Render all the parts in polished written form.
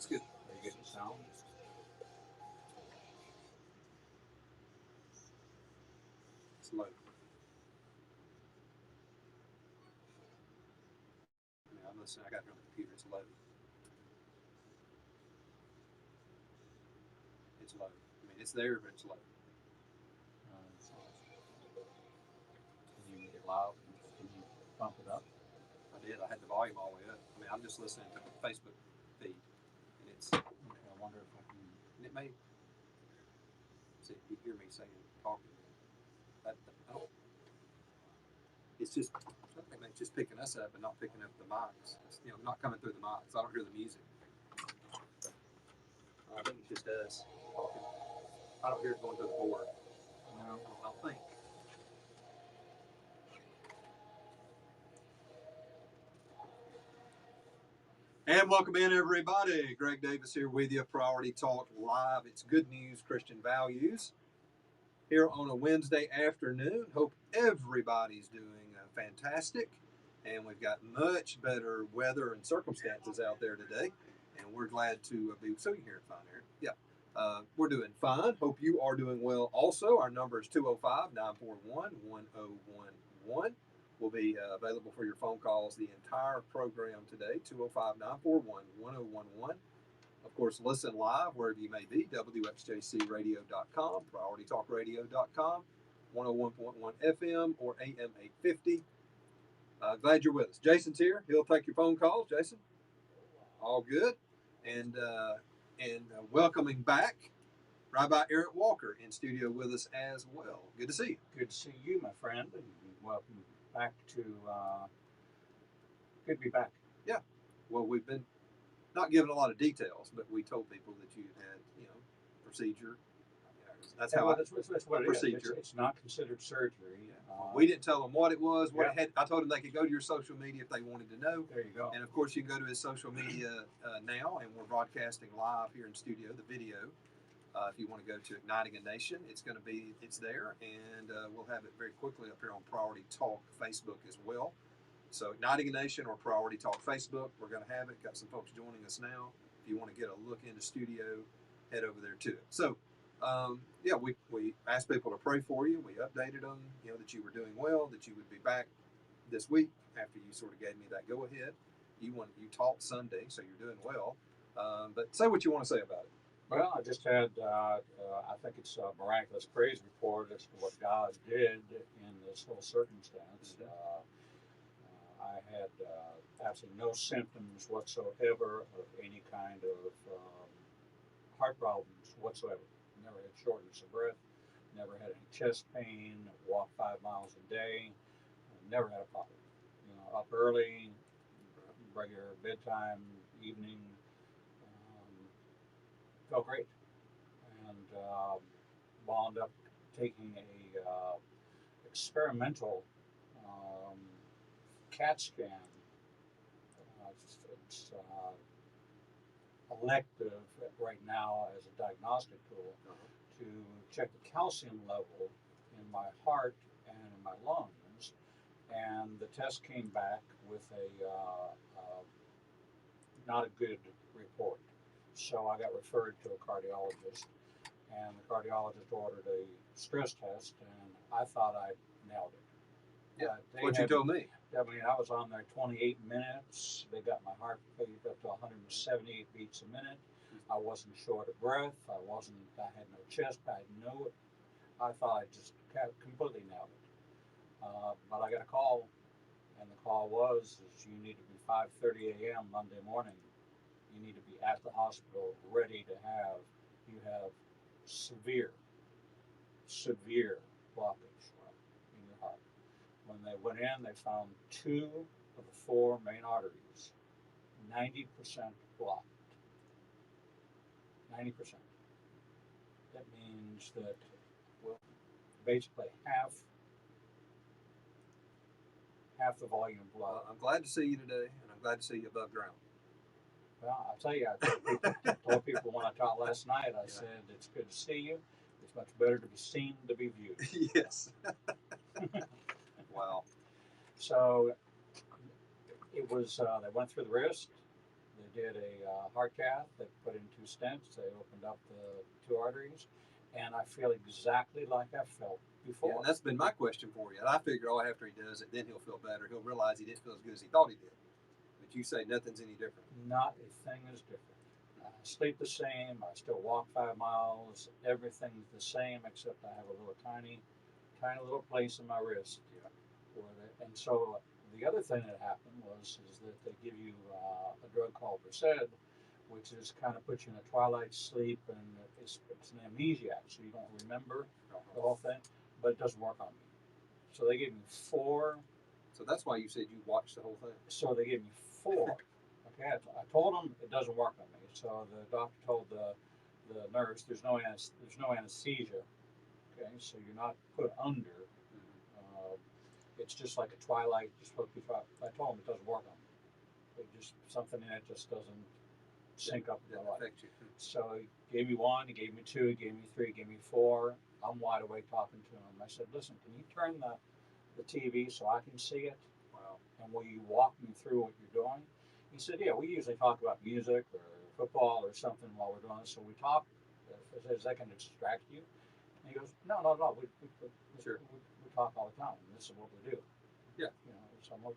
That's good. Are you getting sound? It's low. Yeah, I'm listening. I got it on the computer. It's low. It's low. I mean, it's there, but it's low. Can you make it loud? Can you bump it up? I did. I had the volume all the way up. I mean, I'm just listening to the Facebook feed, and it's. Okay, I wonder if I can. And it may. See, you hear me saying talking. I don't. It's just. I think it's just picking us up and not picking up the mics. It's, not coming through the mics. I don't hear the music. I think it's just us talking. I don't hear it going to the board. No. I don't think. And welcome in, everybody. Greg Davis here with you, Priority Talk Live. It's Good News Christian Values here on a Wednesday afternoon. Hope everybody's doing fantastic. And we've got much better weather and circumstances out there today. And we're glad to be, so you hear it fine here. Yeah. We're doing fine. Hope you are doing well also. Our number is 205-941-1011. Will be available for your phone calls the entire program today, 205-941-1011. Of course, listen live wherever you may be, WXJCradio.com, PriorityTalkRadio.com, 101.1 FM or AM 850. Glad you're with us. Jason's here. He'll take your phone calls. Jason? All good. And welcoming back Rabbi Eric Walker in studio with us as well. Good to see you. Good to see you, my friend, and welcome back to. Good to be back. Yeah. Well, we've been not giving a lot of details, but we told people that you had, procedure. That's how that's what procedure. It is. It's not considered surgery. We didn't tell them what it was, what it had. I told them they could go to your social media if they wanted to know. There you go. And of course, you can go to his social media now, and we're broadcasting live here in studio, the video. If you want to go to Igniting a Nation, it's there, and we'll have it very quickly up here on Priority Talk Facebook as well. So Igniting a Nation or Priority Talk Facebook, we're going to have it. Got some folks joining us now. If you want to get a look into studio, head over there to it. So, we asked people to pray for you. We updated them, that you were doing well, that you would be back this week after you sort of gave me that go ahead. You taught Sunday, so you're doing well. But say what you want to say about it. Well, I just had, I think it's a miraculous praise report as to what God did in this whole circumstance. I had absolutely no symptoms whatsoever of any kind of heart problems whatsoever. Never had shortness of breath, never had any chest pain, walked 5 miles a day, never had a problem. Up early, regular bedtime, evening, felt great. And wound up taking a experimental CAT scan. It's elective right now as a diagnostic tool to check the calcium level in my heart and in my lungs. And the test came back with not a good report. So I got referred to a cardiologist, and the cardiologist ordered a stress test, and I thought I nailed it. Yeah, what you told me. I mean, I was on there 28 minutes. They got my heart rate up to 178 beats a minute. I wasn't short of breath. I had no chest pain. I thought I just completely nailed it. But I got a call, and the call was, you need to be 5:30 a.m. Monday morning. You need to be at the hospital ready to you have severe blockage in your heart. When they went in, they found 2 of the 4 main arteries, 90% blocked. 90%. That means that, basically half the volume of blood. Well, I'm glad to see you today, and I'm glad to see you above ground. Well, I'll tell you, I told people when I taught last night, I said, it's good to see you. It's much better to be seen than to be viewed. Yes. Wow. So it was, they went through the wrist. They They did a heart cath. They put in 2 stents. They opened up the 2 arteries, and I feel exactly like I felt before. Yeah, and that's been my question for you. And I figure, oh, after he does it, then he'll feel better. He'll realize he didn't feel as good as he thought he did. But you say nothing's any different. Not a thing is different. I sleep the same. I still walk 5 miles. Everything's the same except I have a little tiny little place in my wrist. Yeah. And so the other thing that happened is that they give you a drug called Versed, which is kind of puts you in a twilight sleep, and it's an amnesiac, so you don't remember the whole thing, but it doesn't work on me. So they gave me 4. So that's why you said you watched the whole thing. So they gave me 4. Okay, I told them it doesn't work on me. So the doctor told the nurse there's no anesthesia. Okay, so you're not put under. It's just like a twilight. You're supposed to be. I told them it doesn't work on me. It just something in it just doesn't sync up with my life. So he gave me 1, he gave me 2, he gave me 3, he gave me 4. I'm wide awake talking to him. I said, listen, can you turn the TV so I can see it? Wow. And will you walk me through what you're doing? He said, yeah, we usually talk about music or football or something while we're doing this. So we talk, is that going to distract you? And he goes, no. We talk all the time. And this is what we do. Yeah. You know, so I'm a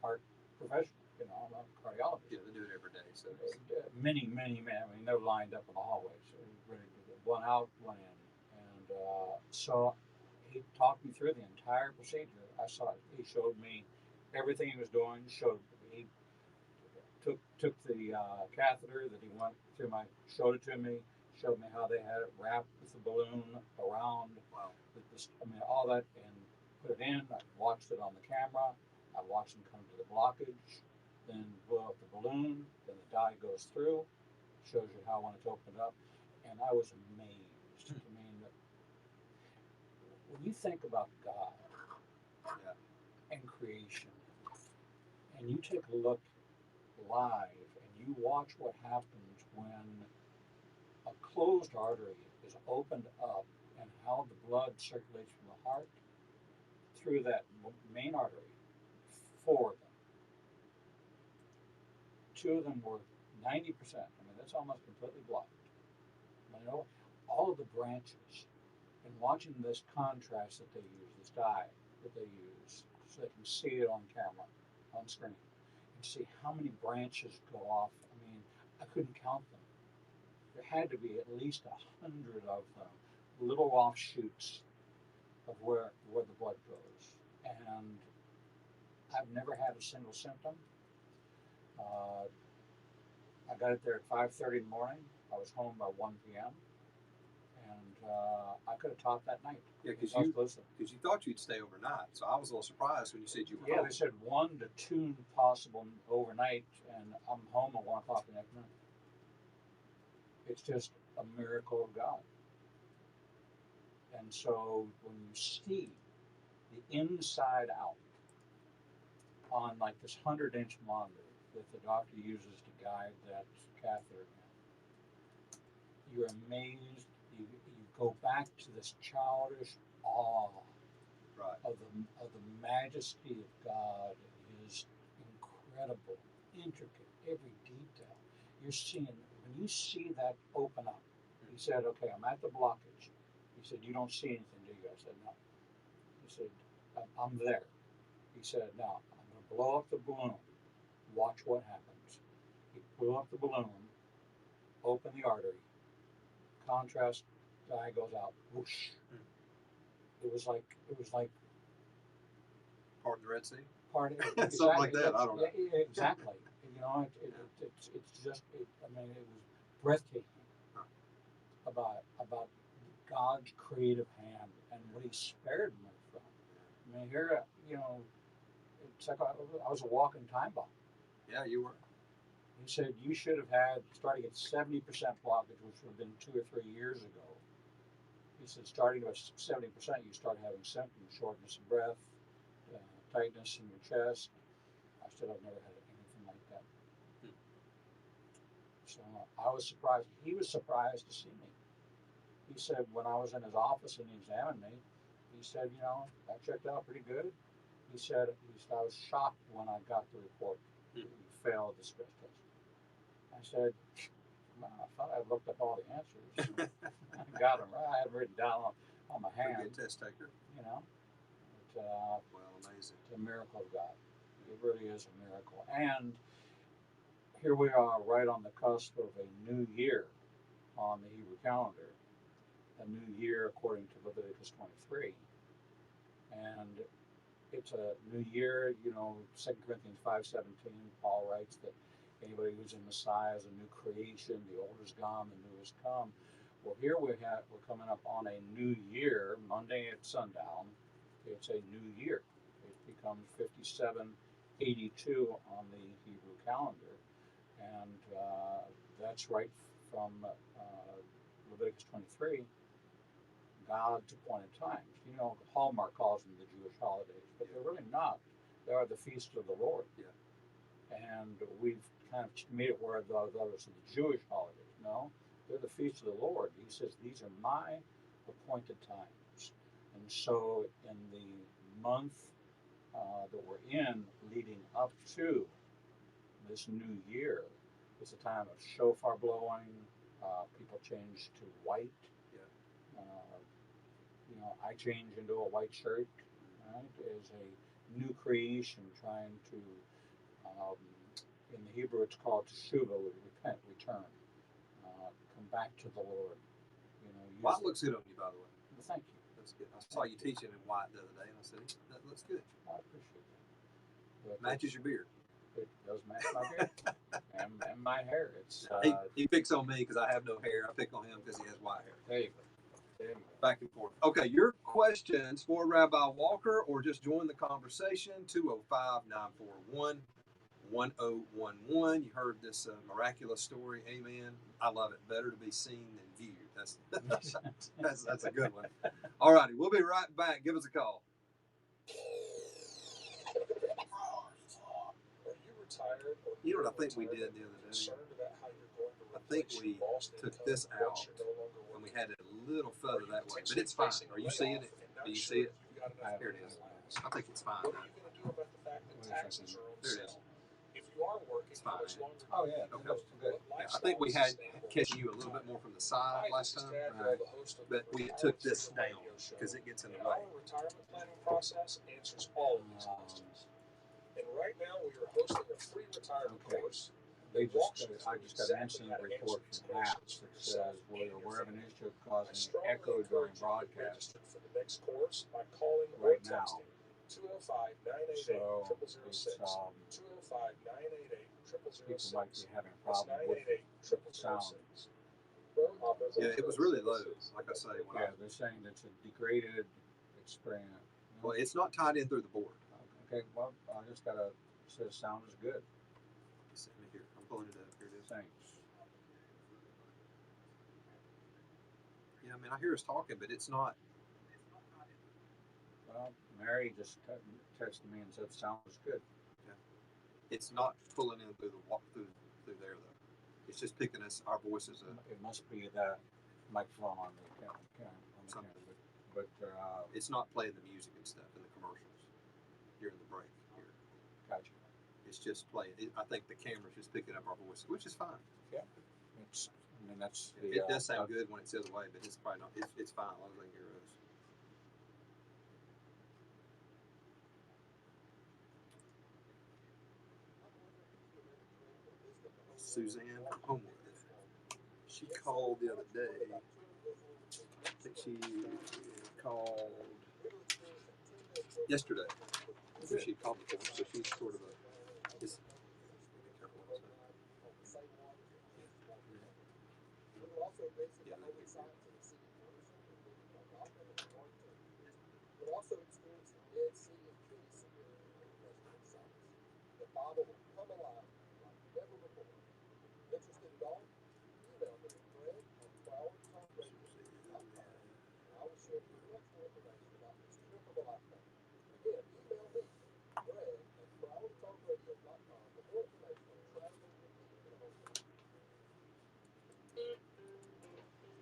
heart professional. You know, I'm a cardiologist. Yeah, they do it every day. So many men. I mean, they're lined up in the hallway, so ready to get one out, one in. And so he talked me through the entire procedure. I saw it. He showed me everything he was doing. He took the catheter that he went through showed it to me. Showed me how they had it wrapped with the balloon around. Wow. All that, and put it in. I watched it on the camera. I watched him come to the blockage, then blow up the balloon. Then the dye goes through, shows you how when it's opened up, and I was amazed. I mean, when you think about God and creation, and you take a look live, and you watch what happens when a closed artery is opened up, and how the blood circulates from the heart through that main artery, 4 of them. 2 of them were 90%. I mean, that's almost completely blocked. But you know, all of the branches, and watching this contrast that they use, this dye that they use, so they can see it on camera, on screen, and see how many branches go off. I mean, I couldn't count them. There had to be at least 100 of them, little offshoots of where the blood goes. And I've never had a single symptom. I got it there at 5:30 in the morning. I was home by 1 p.m. And I could have taught that night. Yeah, because you thought you'd stay overnight. So I was a little surprised when you said you were home. They said 1 to 2 possible overnight, and I'm home at 1 o'clock the next night. It's just a miracle of God. And so when you see the inside out on like this 100-inch monitor that the doctor uses to guide that catheter in, you're amazed. You go back to this childish awe of the majesty of God, His incredible, intricate, every detail. You're seeing, when you see that open up, he said, okay, I'm at the blockage. He said, you don't see anything, do you? I said, no. He said, I'm there. He said, now, I'm going to blow up the balloon. Watch what happens. He blew up the balloon, opened the artery, contrast dye goes out, whoosh. It was like part of the Red Sea. Exactly, something like that. I don't know. Exactly. You know, it's just. I mean, it was breathtaking about God's creative hand and what He spared me from. I mean, here, you know, it's like I was a walking time bomb. Yeah, you were. He said you should have had starting at 70% blockage, which would have been 2 or 3 years ago. He said starting at 70%, you start having symptoms: shortness of breath, tightness in your chest. I said I've never had anything like that. So I was surprised. He was surprised to see me. He said when I was in his office and he examined me, he said, you know, I checked out pretty good. He said I was shocked when I got the report that you failed the stress test. I said, I thought I looked up all the answers. I got them right. I had them written down on my Pretty hand. good test taker. You know, Well, amazing. it's a miracle of God. It really is a miracle. And here we are, right on the cusp of a new year on the Hebrew calendar. A new year according to Leviticus 23, and it's a new year. You know, 2 Corinthians 5:17, Paul writes that anybody who's in Messiah is a new creation. The old is gone, the new has come. Well, here we're coming up on a new year. Monday at sundown, it's a new year. It becomes 5782 on the Hebrew calendar, and that's right from Leviticus 23. God's appointed times. You know, Hallmark calls them the Jewish holidays, but they're really not. They are the feast of the Lord. Yeah. And we've kind of made it where those are the Jewish holidays. No, they're the feast of the Lord. He says, these are my appointed times. And so in the month that we're in leading up to this new year, it's a time of shofar blowing. People change to white. You know, I change into a white shirt, right, as a new creation, trying to, in the Hebrew it's called teshuvah, repent, return, come back to the Lord. You know, White looks good on you, by the way. Well, thank you. That's good. I saw you teaching in white the other day, and I said, that looks good. I appreciate that. But Matches your beard. It does match my beard and my hair. It's he picks on me because I have no hair. I pick on him because he has white hair. There you go. Back and forth. Okay, your questions for Rabbi Walker, or just join the conversation, 205-941-1011. You heard this miraculous story. Amen. I love it. Better to be seen than viewed. That's a good one. All righty, we'll be right back. Give us a call. You know what I think we did the other day? I think we took this out and we had it a little further that way, but it's fine. Are you seeing it? Do you see it? Here it is. I think it's fine. There it is. It's fine. Oh yeah. Okay. Good. Yeah, I think we had catch you a little bit more from the side last time, but we took this down because it gets in the way. Our retirement planning process answers all of these questions. And right now we are hosting a free retirement course. I just got an incident report from Apps that says we're aware of an issue causing echo during broadcast For the next course by calling right or now. texting 205-988-0006. 205-988-0006. People might be having a problem with the sound. Yeah, it was really low, like I say. Yeah, they're saying it's a degraded experience. Well, it's not tied in through the board. Okay, well, I just gotta say the sound is good. Here, I'm pulling it up. Here it is. Thanks. Yeah, I mean, I hear us talking, but it's not. Well, Mary just texted me and said the sound was good. It's not pulling in through the walk through there though. It's just picking us our voices up. It must be that microphone on the camera, but It's not playing the music and stuff in the commercials during the break here. Gotcha. It's just playing. I think the camera's just picking up our voices, which is fine. Yeah. That's the, it does sound good when it's the other way, but it's probably not. It's fine as long as they can hear us. Suzanne Homewood. She called the other day. I think she called yesterday. So she called before, so she's sort of a. It's, be careful what I say. Yeah, thank you. But also experience the Dead Sea and pretty severe resident sites. The Bible will come alive like never before. Interested at all? Email me at fred@prioritytalkradio.com and I will share with you much more information about this trip of a lifetime. Again, email me, fred@prioritytalkradio.com for more information on traveling with me for the whole family.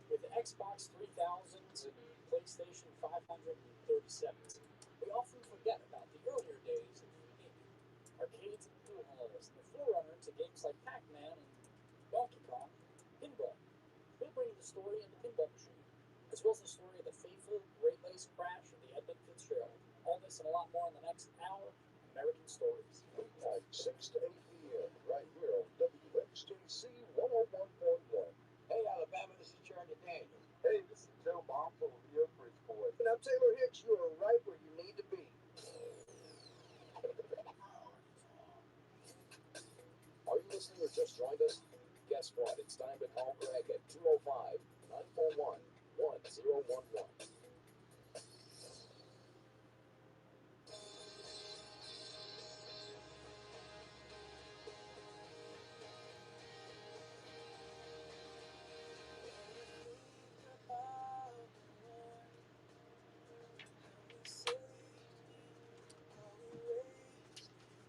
With the Xbox 3000s and PlayStation 537s, we often forget about the earlier days of gaming. Arcades and pool halls, and the forerunner to games like Pac-Man and as well as the story of the fateful Great Lakes crash of the Edmund Fitzgerald. All this and a lot more in the next hour of American Stories. Weeknight, 6 to 8 p.m. right here on WXJC 101.1. Hey, Alabama, this is Charlie Daniels. Hey, this is Joe Bombs over here, Bridgeport. And I'm Taylor Hicks. You are right where you need to be. Are you listening or just joined us? Guess what? It's time to call Greg at 205-941-1011.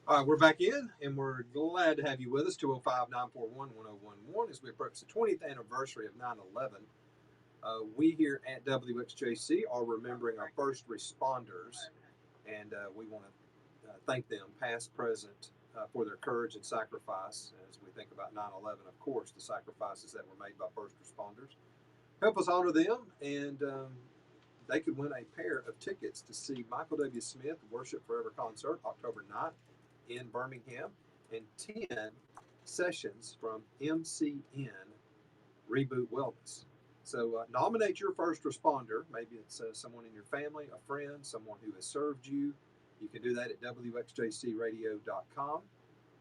All right, we're back in, and we're glad to have you with us, 205-941-1011, as we approach the 20th anniversary of 9/11. We here at WXJC are remembering our first responders, and we want to thank them, past, present, for their courage and sacrifice as we think about 9/11, of course, the sacrifices that were made by first responders. Help us honor them, and they could win a pair of tickets to see Michael W. Smith Worship Forever concert October 9th in Birmingham, and 10 sessions from MCN Reboot Wellness. So nominate your first responder. Maybe it's someone in your family, a friend, someone who has served you. You can do that at WXJCradio.com.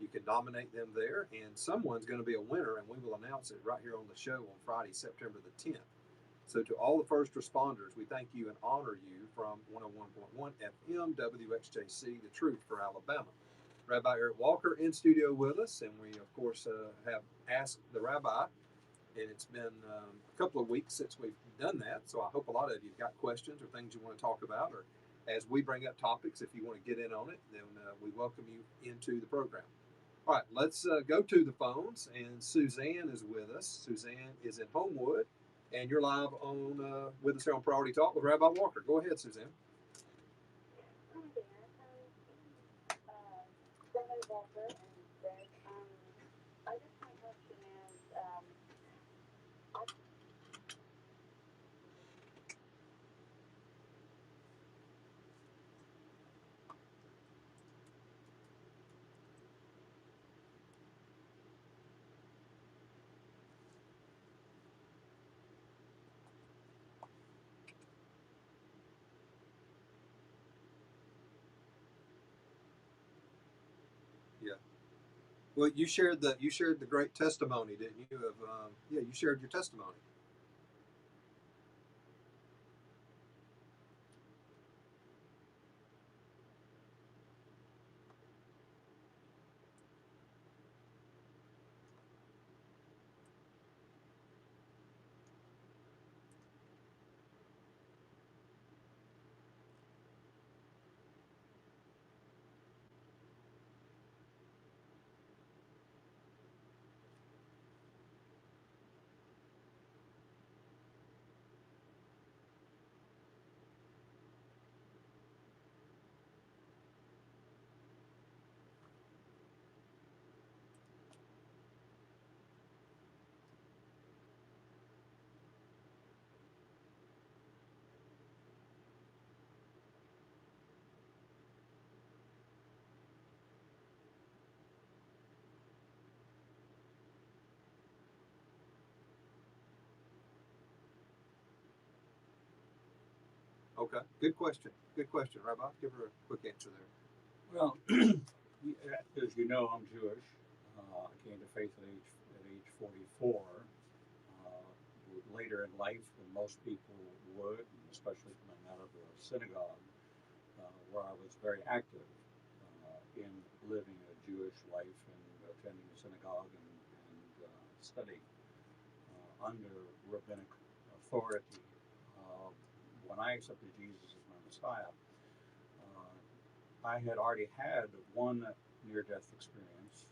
You can nominate them there, and someone's going to be a winner, and we will announce it right here on the show on Friday, September the 10th. So to all the first responders, we thank you and honor you from 101.1 FM WXJC, the truth for Alabama. Rabbi Eric Walker in studio with us, and we, of course, have asked the rabbi, and it's been a couple of weeks since we've done that, so I hope a lot of you have got questions or things you want to talk about, or as we bring up topics, if you want to get in on it, then we welcome you into the program. All right, let's go to the phones, and Suzanne is with us. Suzanne is in Homewood, and you're live on with us here on Priority Talk with Rabbi Walker. Go ahead, Suzanne. Hi there. Rabbi Walker and Greg. I guess my question is, Well, you shared the great testimony, didn't you? Of you shared your testimony. Okay, good question. Good question, Rabbi. Give her a quick answer there. Well, as you know, I'm Jewish. I came to faith at age 44. Later in life than most people would, and especially coming out of the synagogue, where I was very active in living a Jewish life and attending the synagogue and studying under rabbinic authority. When I accepted Jesus as my Messiah, I had already had one near-death experience.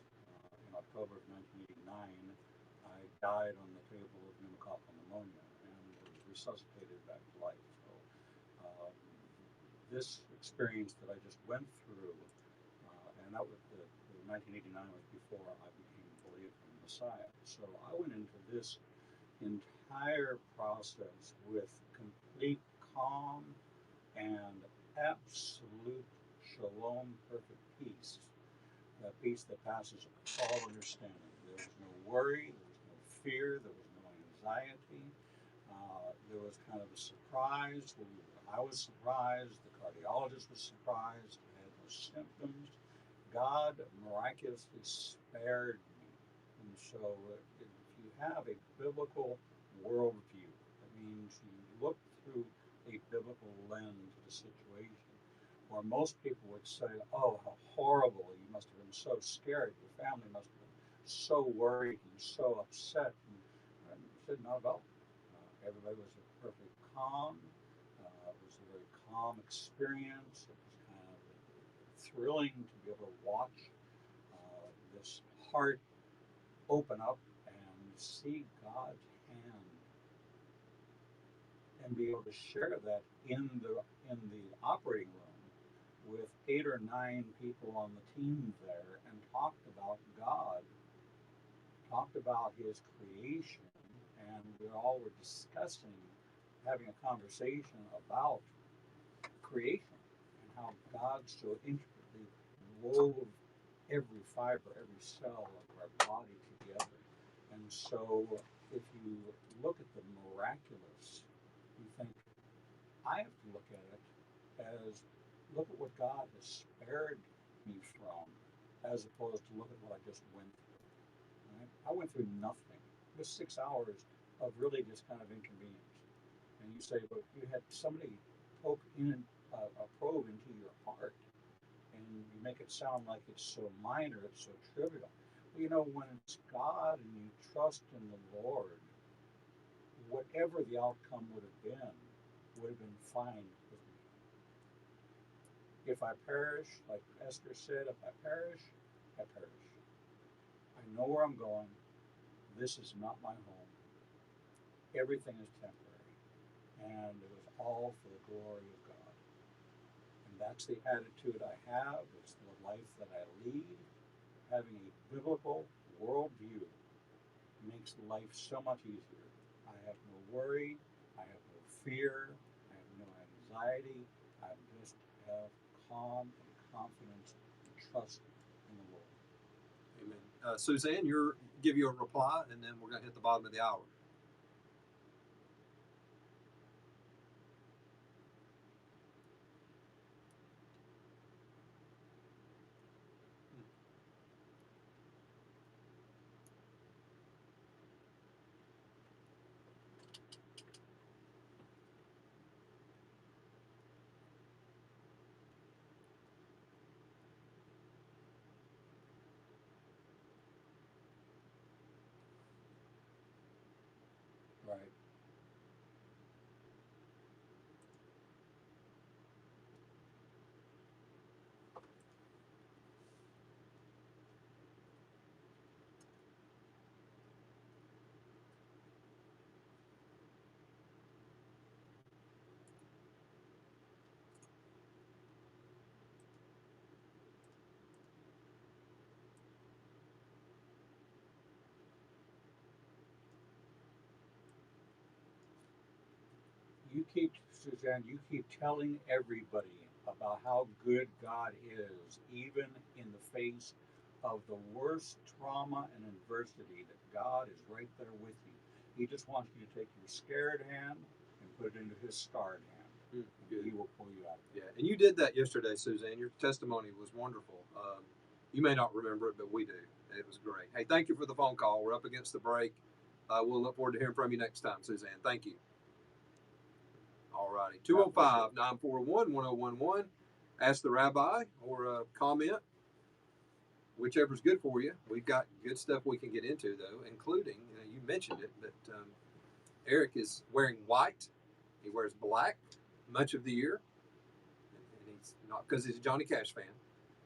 In October of 1989, I died on the table of pneumococcal pneumonia and was resuscitated back to life. So this experience that I just went through, and that was the 1989 was before I became a believer in the Messiah. So I went into this entire process with complete calm and absolute shalom, perfect peace. That peace that passes all understanding. There was no worry, there was no fear, there was no anxiety. There was kind of a surprise. I was surprised, the cardiologist was surprised, I had no symptoms. God miraculously spared me. And so, if you have a biblical worldview, that means you look through a biblical lens at the situation, where most people would say, "Oh, how horrible! You must have been so scared. Your family must have been so worried and so upset." And I said, "Not at all. Everybody was perfectly calm. It was a very calm experience. It was kind of thrilling to be able to watch this heart open up and see God's hand, and be able to share that in the operating room with 8 or 9 people on the team there, and talked about God, talked about His creation, and we all were discussing, having a conversation about creation and how God so intricately wove every fiber, every cell of our body together. And so, if you look at the miraculous, you think, I have to look at it as, look at what God has spared me from, as opposed to look at what I just went through. Right? I went through nothing. It was 6 hours of really just kind of inconvenience. And you say, but you had somebody poke in a probe into your heart, and you make it sound like it's so minor, it's so trivial. Well, you know, when it's God and you trust in the Lord, whatever the outcome would have been fine with me. If I perish, like Esther said, if I perish, I perish. I know where I'm going. This is not my home. Everything is temporary. And it was all for the glory of God. And that's the attitude I have. It's the life that I lead. Having a biblical worldview makes life so much easier. I have no worry. I have no fear. I have no anxiety. I just have calm and confidence and trust in the Lord. Amen. Suzanne, give you a reply, and then we're going to hit the bottom of the hour. Right. Suzanne, you keep telling everybody about how good God is, even in the face of the worst trauma and adversity, that God is right there with you. He just wants you to take your scared hand and put it into His scarred hand. He will pull you out. Yeah, and you did that yesterday, Suzanne. Your testimony was wonderful. You may not remember it, but we do. It was great. Hey, thank you for the phone call. We're up against the break. We'll look forward to hearing from you next time, Suzanne. Thank you. All righty. 205-941-1011. Ask the rabbi or comment, whichever's good for you. We've got good stuff we can get into, though, including, you mentioned it, but Eric is wearing white. He wears black much of the year. And he's not because he's a Johnny Cash fan.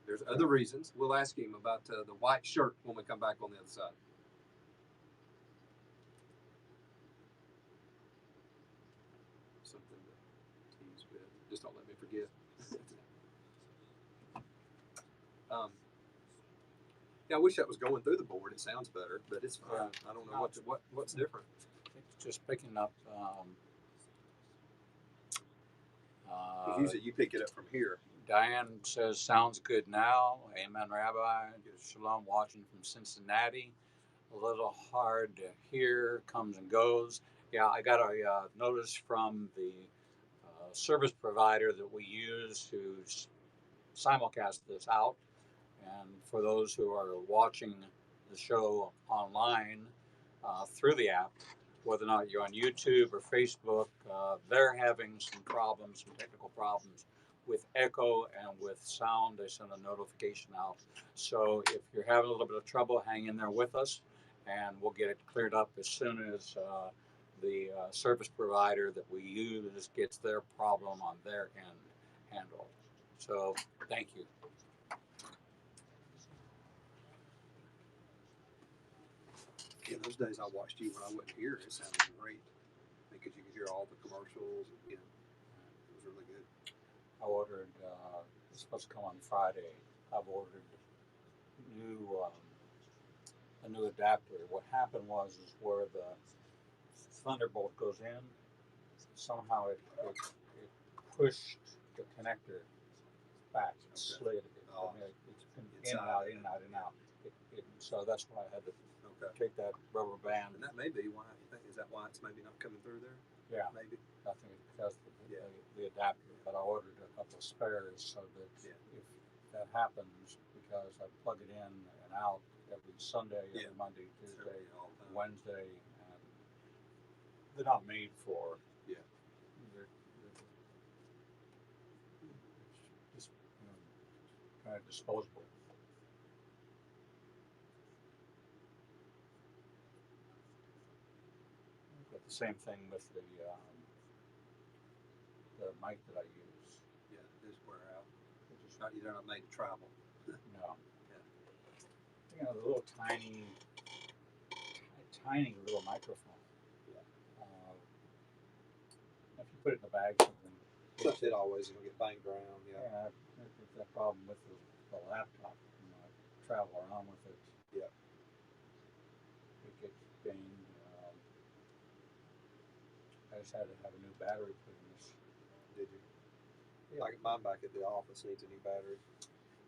There's other reasons. We'll ask him about the white shirt when we come back on the other side. Something to tease with. Just don't let me forget. Yeah, I wish that was going through the board. It sounds better, but it's fine. I don't know what's different. just picking up. 'Cause usually you pick it up from here. Diane says, sounds good now. Amen, Rabbi. Shalom, watching from Cincinnati. A little hard to hear, comes and goes. Yeah, I got a notice from the service provider that we use to simulcast this out. And for those who are watching the show online through the app, whether or not you're on YouTube or Facebook, they're having some problems, some technical problems with echo and with sound. They send a notification out. So if you're having a little bit of trouble, hang in there with us, and we'll get it cleared up as soon as the service provider that we use gets their problem on their end handled. So thank you. Yeah, those days I watched you when I wasn't here, it sounded great because you could hear all the commercials. And, you know, it was really good. I ordered. It's supposed to come on Friday. I've ordered a new adapter. What happened was is where the Thunderbolt goes in. Somehow it pushed the connector back. It slid. Oh. I mean, it's been in and out, in and out, in and out. So that's why I had to take that rubber band. And that may be why. Is that why it's maybe not coming through there? Yeah. Maybe. I think it's because of the adapter. But I ordered a couple of spares so that if that happens, because I plug it in and out every Sunday, every Monday, Tuesday, Wednesday, and they're not made for. They're just kind of disposable. But the same thing with the mic that I use. Yeah, it is wear out. They're not made to travel. No. You know, the little tiny little microphone. If you put it in a bag, something. It always will get banged around. Yeah, it's that problem with the laptop. You know, I travel around with it. Yeah. It gets banged. I just had to have a new battery put in this. Did you? Yeah. Like mine back at the office needs a new battery.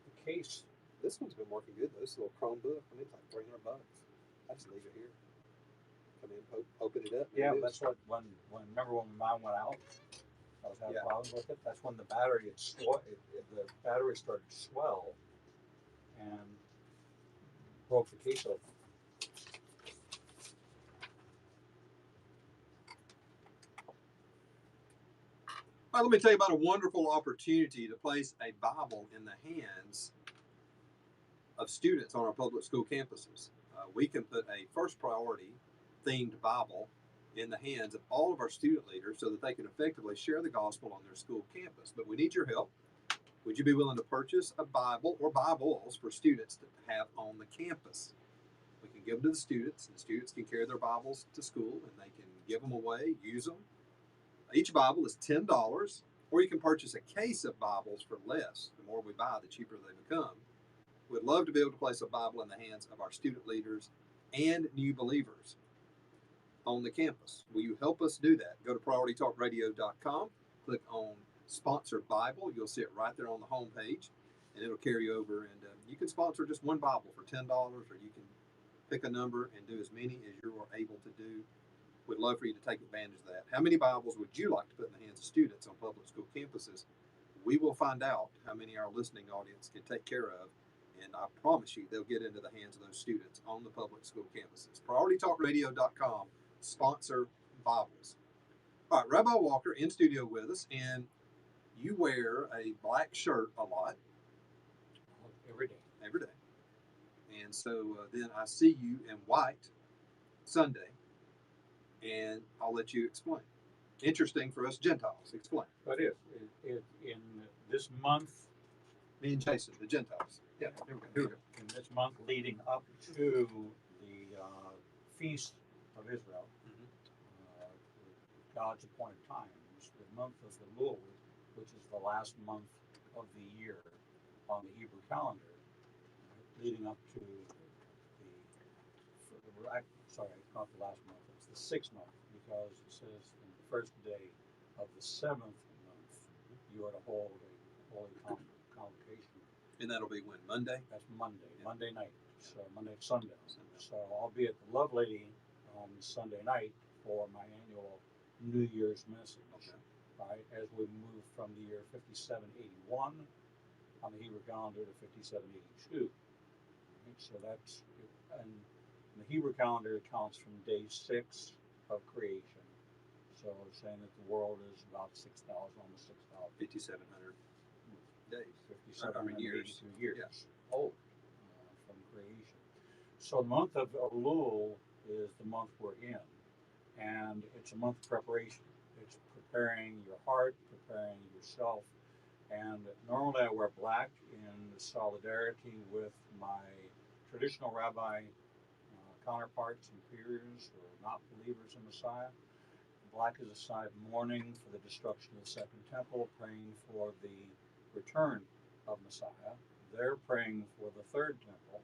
The case. This one's been working good though. This little Chromebook. I mean, it's like $300. I just leave it here. Come in, open it up. Yeah, that's what remember when mine went out. I was having problems with it. That's when the battery the battery started to swell and broke the case open. All right, let me tell you about a wonderful opportunity to place a Bible in the hands of students on our public school campuses. We can put a first priority themed Bible in the hands of all of our student leaders so that they can effectively share the gospel on their school campus. But we need your help. Would you be willing to purchase a Bible or Bibles for students to have on the campus? We can give them to the students, and the students can carry their Bibles to school, and they can give them away, use them. Each Bible is $10, or you can purchase a case of Bibles for less. The more we buy, the cheaper they become. We'd love to be able to place a Bible in the hands of our student leaders and new believers on the campus. Will you help us do that? Go to PriorityTalkRadio.com, click on Sponsor Bible. You'll see it right there on the home page, and it'll carry you over. And you can sponsor just one Bible for $10, or you can pick a number and do as many as you are able to do. We'd love for you to take advantage of that. How many Bibles would you like to put in the hands of students on public school campuses? We will find out how many our listening audience can take care of, and I promise you they'll get into the hands of those students on the public school campuses. PriorityTalkRadio.com, sponsor Bibles. All right, Rabbi Walker in studio with us, and you wear a black shirt a lot. Every day. Every day. And so then I see you in white Sunday. And I'll let you explain. Interesting for us Gentiles. Explain. But in this month, Me and Jason, the Gentiles. Yeah, here we go. In this month leading up to the Feast of Israel, God's appointed time, it's the month of the Lul, which is the last month of the year on the Hebrew calendar, leading up to sorry, it's not the last month, it's the 6th month, because it says in the first day of the 7th month, you are to hold a holy convocation. And that'll be when? Monday? That's Monday, Yeah. Monday night, so Monday, Sunday. Sunday. So I'll be at the Love Lady on Sunday night for my annual New Year's message. Okay. Right, as we move from the year 5781 on the Hebrew calendar to 5782. Right, so that's, and the Hebrew calendar counts from day 6 of creation. So it's saying that the world is about 6,000, almost 6,000. 5,700 days. 57 years. years old from creation. So the month of Elul is the month we're in, and it's a month of preparation. It's preparing your heart, preparing yourself, and normally I wear black in solidarity with my traditional rabbi counterparts and peers who are not believers in Messiah. Black is a sign of mourning for the destruction of the Second Temple, praying for the return of Messiah. They're praying for the Third Temple.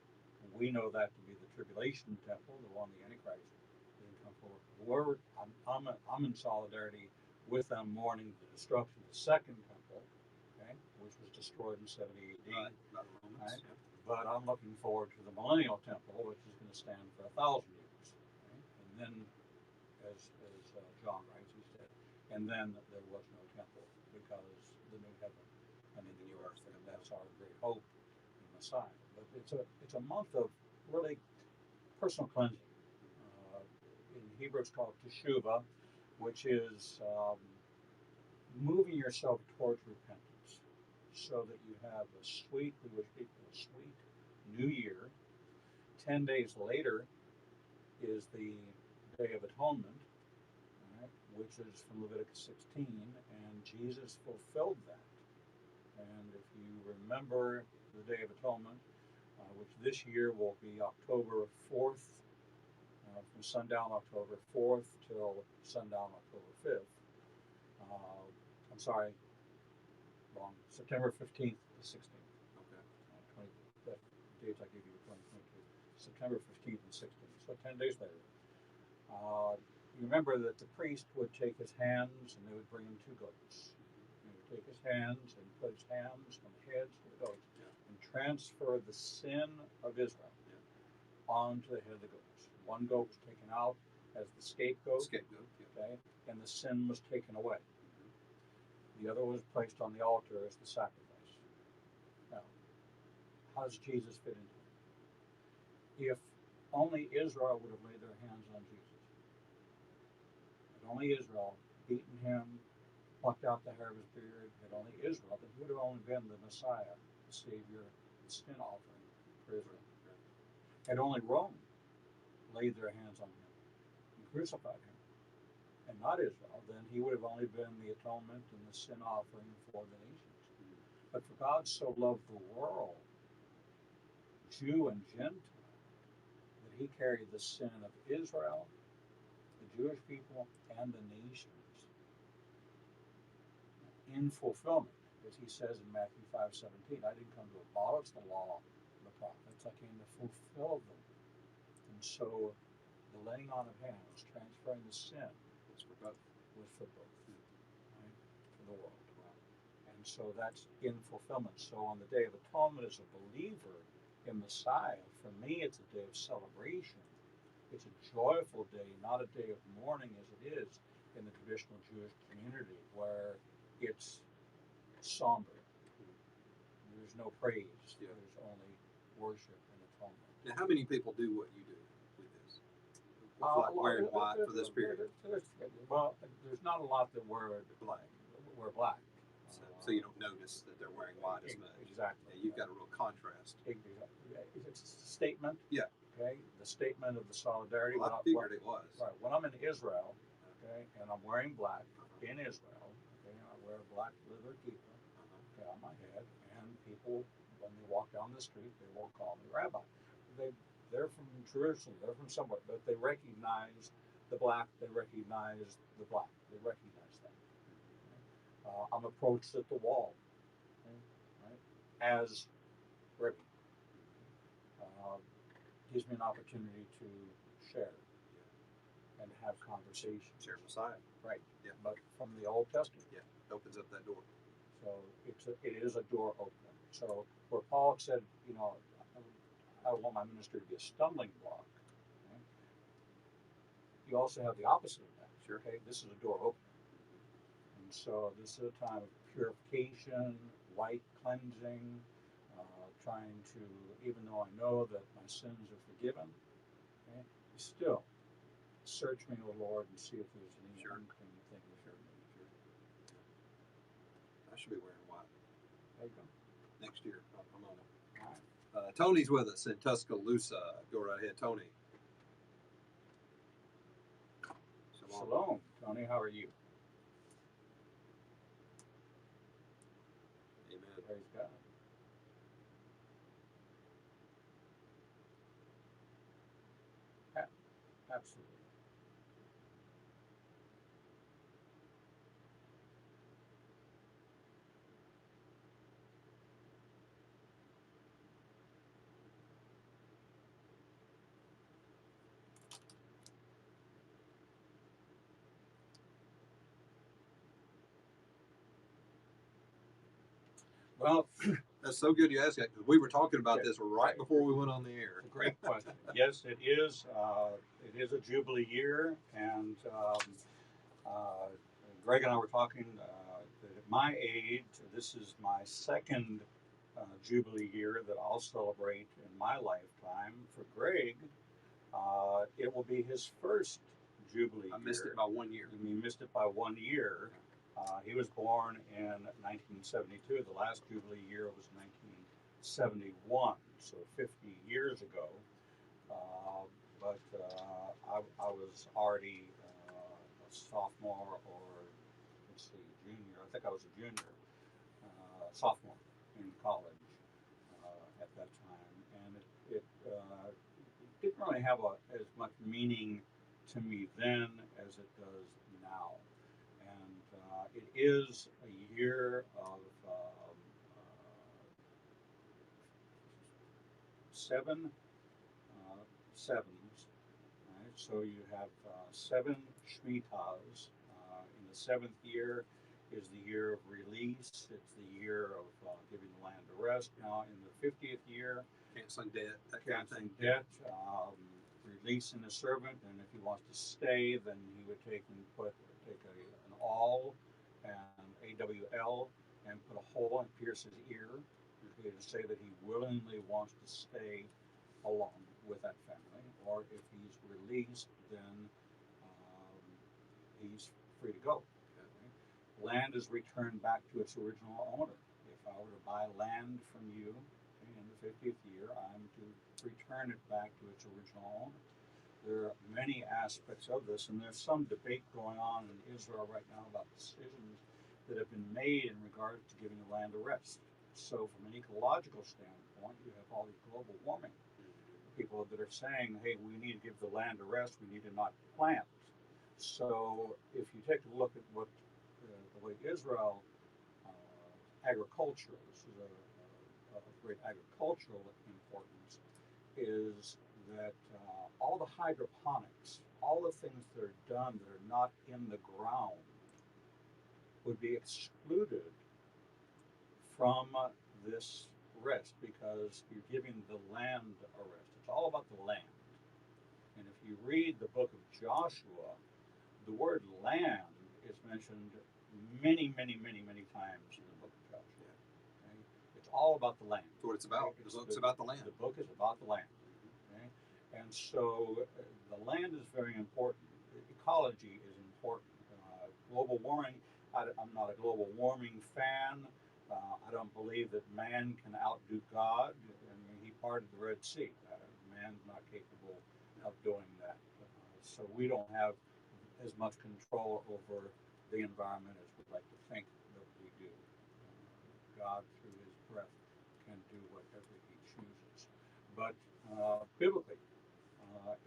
We know that to be the Tribulation Temple, the one the Antichrist is come forward. I'm in solidarity with them mourning the destruction of the Second Temple, okay, which was destroyed in 70 AD. Right. Not Romans. Right. Yeah. But I'm looking forward to the Millennial Temple, which is going to stand for 1,000 years. Okay? And then, as John writes, he said, and then there was no temple because the new heaven and the new earth, and that's our great hope in Messiah. But it's a month of really personal cleansing. In Hebrew, it's called Teshuvah, which is moving yourself towards repentance, so that you have a sweet, we wish people a sweet New Year. 10 days later is the Day of Atonement, right, which is from Leviticus 16, and Jesus fulfilled that. And if you remember the Day of Atonement, which this year will be October 4th, from sundown October 4th till sundown October 5th. I'm sorry, wrong. September 15th to 16th. Okay. 20, that dates I gave you 2022. September 15th and 16th. So 10 days later. You remember that the priest would take his hands and they would bring him 2 goats. He would take his hands and put his hands on the heads of the goats and transfer the sin of Israel onto the head of the goats. One goat was taken out as the scapegoat. Scapegoat. Yeah. Okay, and the sin was taken away. The other was placed on the altar as the sacrifice. Now, how does Jesus fit into it? If only Israel would have laid their hands on Jesus, if only Israel beaten him, plucked out the hair of his beard, had only Israel, then he would have only been the Messiah, the Savior, the sin offering for Israel. Had only Rome laid their hands on him and crucified him, and not Israel, then he would have only been the atonement and the sin offering for the nations. But for God so loved the world, Jew and Gentile, that he carried the sin of Israel, the Jewish people, and the nations in fulfillment. As he says in Matthew 5:17, I didn't come to abolish the law and the prophets, I came to fulfill them. And so the laying on of hands, transferring the sin, It's for both. was for both, right? For the world. And so that's in fulfillment. So on the Day of Atonement, as a believer in Messiah, for me, it's a day of celebration. It's a joyful day, not a day of mourning as it is in the traditional Jewish community, where it's somber. There's no praise. Yeah. There's only worship and atonement. Now, how many people do what you do with this? Like wearing white for this period? Well, there's not a lot that wear Black. black. So you don't notice that they're wearing white as much. Exactly. Yeah, you've got a real contrast. It's a statement. Yeah. Okay. The statement of the solidarity. Well, I figured it was. Right. When I'm in Israel, okay, and I'm wearing black in Israel, okay, I wear a black leather kippah, okay, on my head, and people, when they walk down the street, they won't call me rabbi. They're from Jerusalem. They're from somewhere, but they recognize the black. They recognize the black. They recognize that. I'm approached at the wall, okay, right, as Rebbe. Gives me an opportunity to share and have conversations. Share Messiah. Right. Yeah. But from the Old Testament. Yeah. Opens up that door. So it is a door opener. So where Paul said, I don't want my ministry to be a stumbling block. Okay? You also have the opposite of that. Sure. Okay, this is a door opener. And so this is a time of purification, white cleansing, trying to, even though I know that my sins are forgiven, okay, still search me, O Lord, and see if there's any Sure. unclean thing within me. I should be wearing white There you go. next year. I'm on it. All right. Tony's with us in Tuscaloosa. Go right ahead, Tony. Shalom, Tony. How are you? Amen. Praise God. Absolutely. Well, That's so good you asked that because we were talking about Yeah, this right right. before we went on the air. it's a great question. Yes, it is. It is a Jubilee year, and Greg and I were talking that at my age, this is my second Jubilee year that I'll celebrate in my lifetime. For Greg, it will be his first Jubilee I year. missed it by 1 year. He missed it by 1 year. He was born in 1972. The last Jubilee year was 1971, so 50 years ago. But I was already a sophomore or, let's see, junior. I think I was a junior, sophomore in college at that time. And it didn't really have as much meaning to me then as it does now. And it is a year of seven sevens. Right? So you have 7 Shemitahs. In the 7th year is the year of release. It's the year of giving the land a rest. Now in the 50th year, Canceling debt, that kind of canceling thing. debt, releasing a servant, and if he wants to stay, then he would take an awl and AWL and put a hole and pierce his ear, okay, to say that he willingly wants to stay along with that family. Or if he's released, then he's free to go. Okay? Land is returned back to its original owner. If I were to buy land from you, okay, in the 50th year, I'm to return it back to its original owner. There are many aspects of this, and there's some debate going on in Israel right now about decisions that have been made in regards to giving the land a rest. So from an ecological standpoint, you have all these global warming people that are saying, hey, we need to give the land a rest, we need to not plant. So if you take a look at what the way Israel agriculture, this is a great agricultural importance, is that all the hydroponics, all the things that are done that are not in the ground would be excluded from this rest because you're giving the land a rest. It's all about the land. And if you read the book of Joshua, the word land is mentioned many, many, many, many times in the book of Joshua. Okay? It's all about the land. That's what it's about. Okay? The book's about the land. The book is about the land. Okay? And so the land is very important. Ecology is important. Global warming, I'm not a global warming fan. I don't believe that man can outdo God. I mean, he parted the Red Sea. Man's not capable of doing that. So we don't have as much control over the environment as we'd like to think that we do. God, through his breath, can do whatever he chooses. But biblically,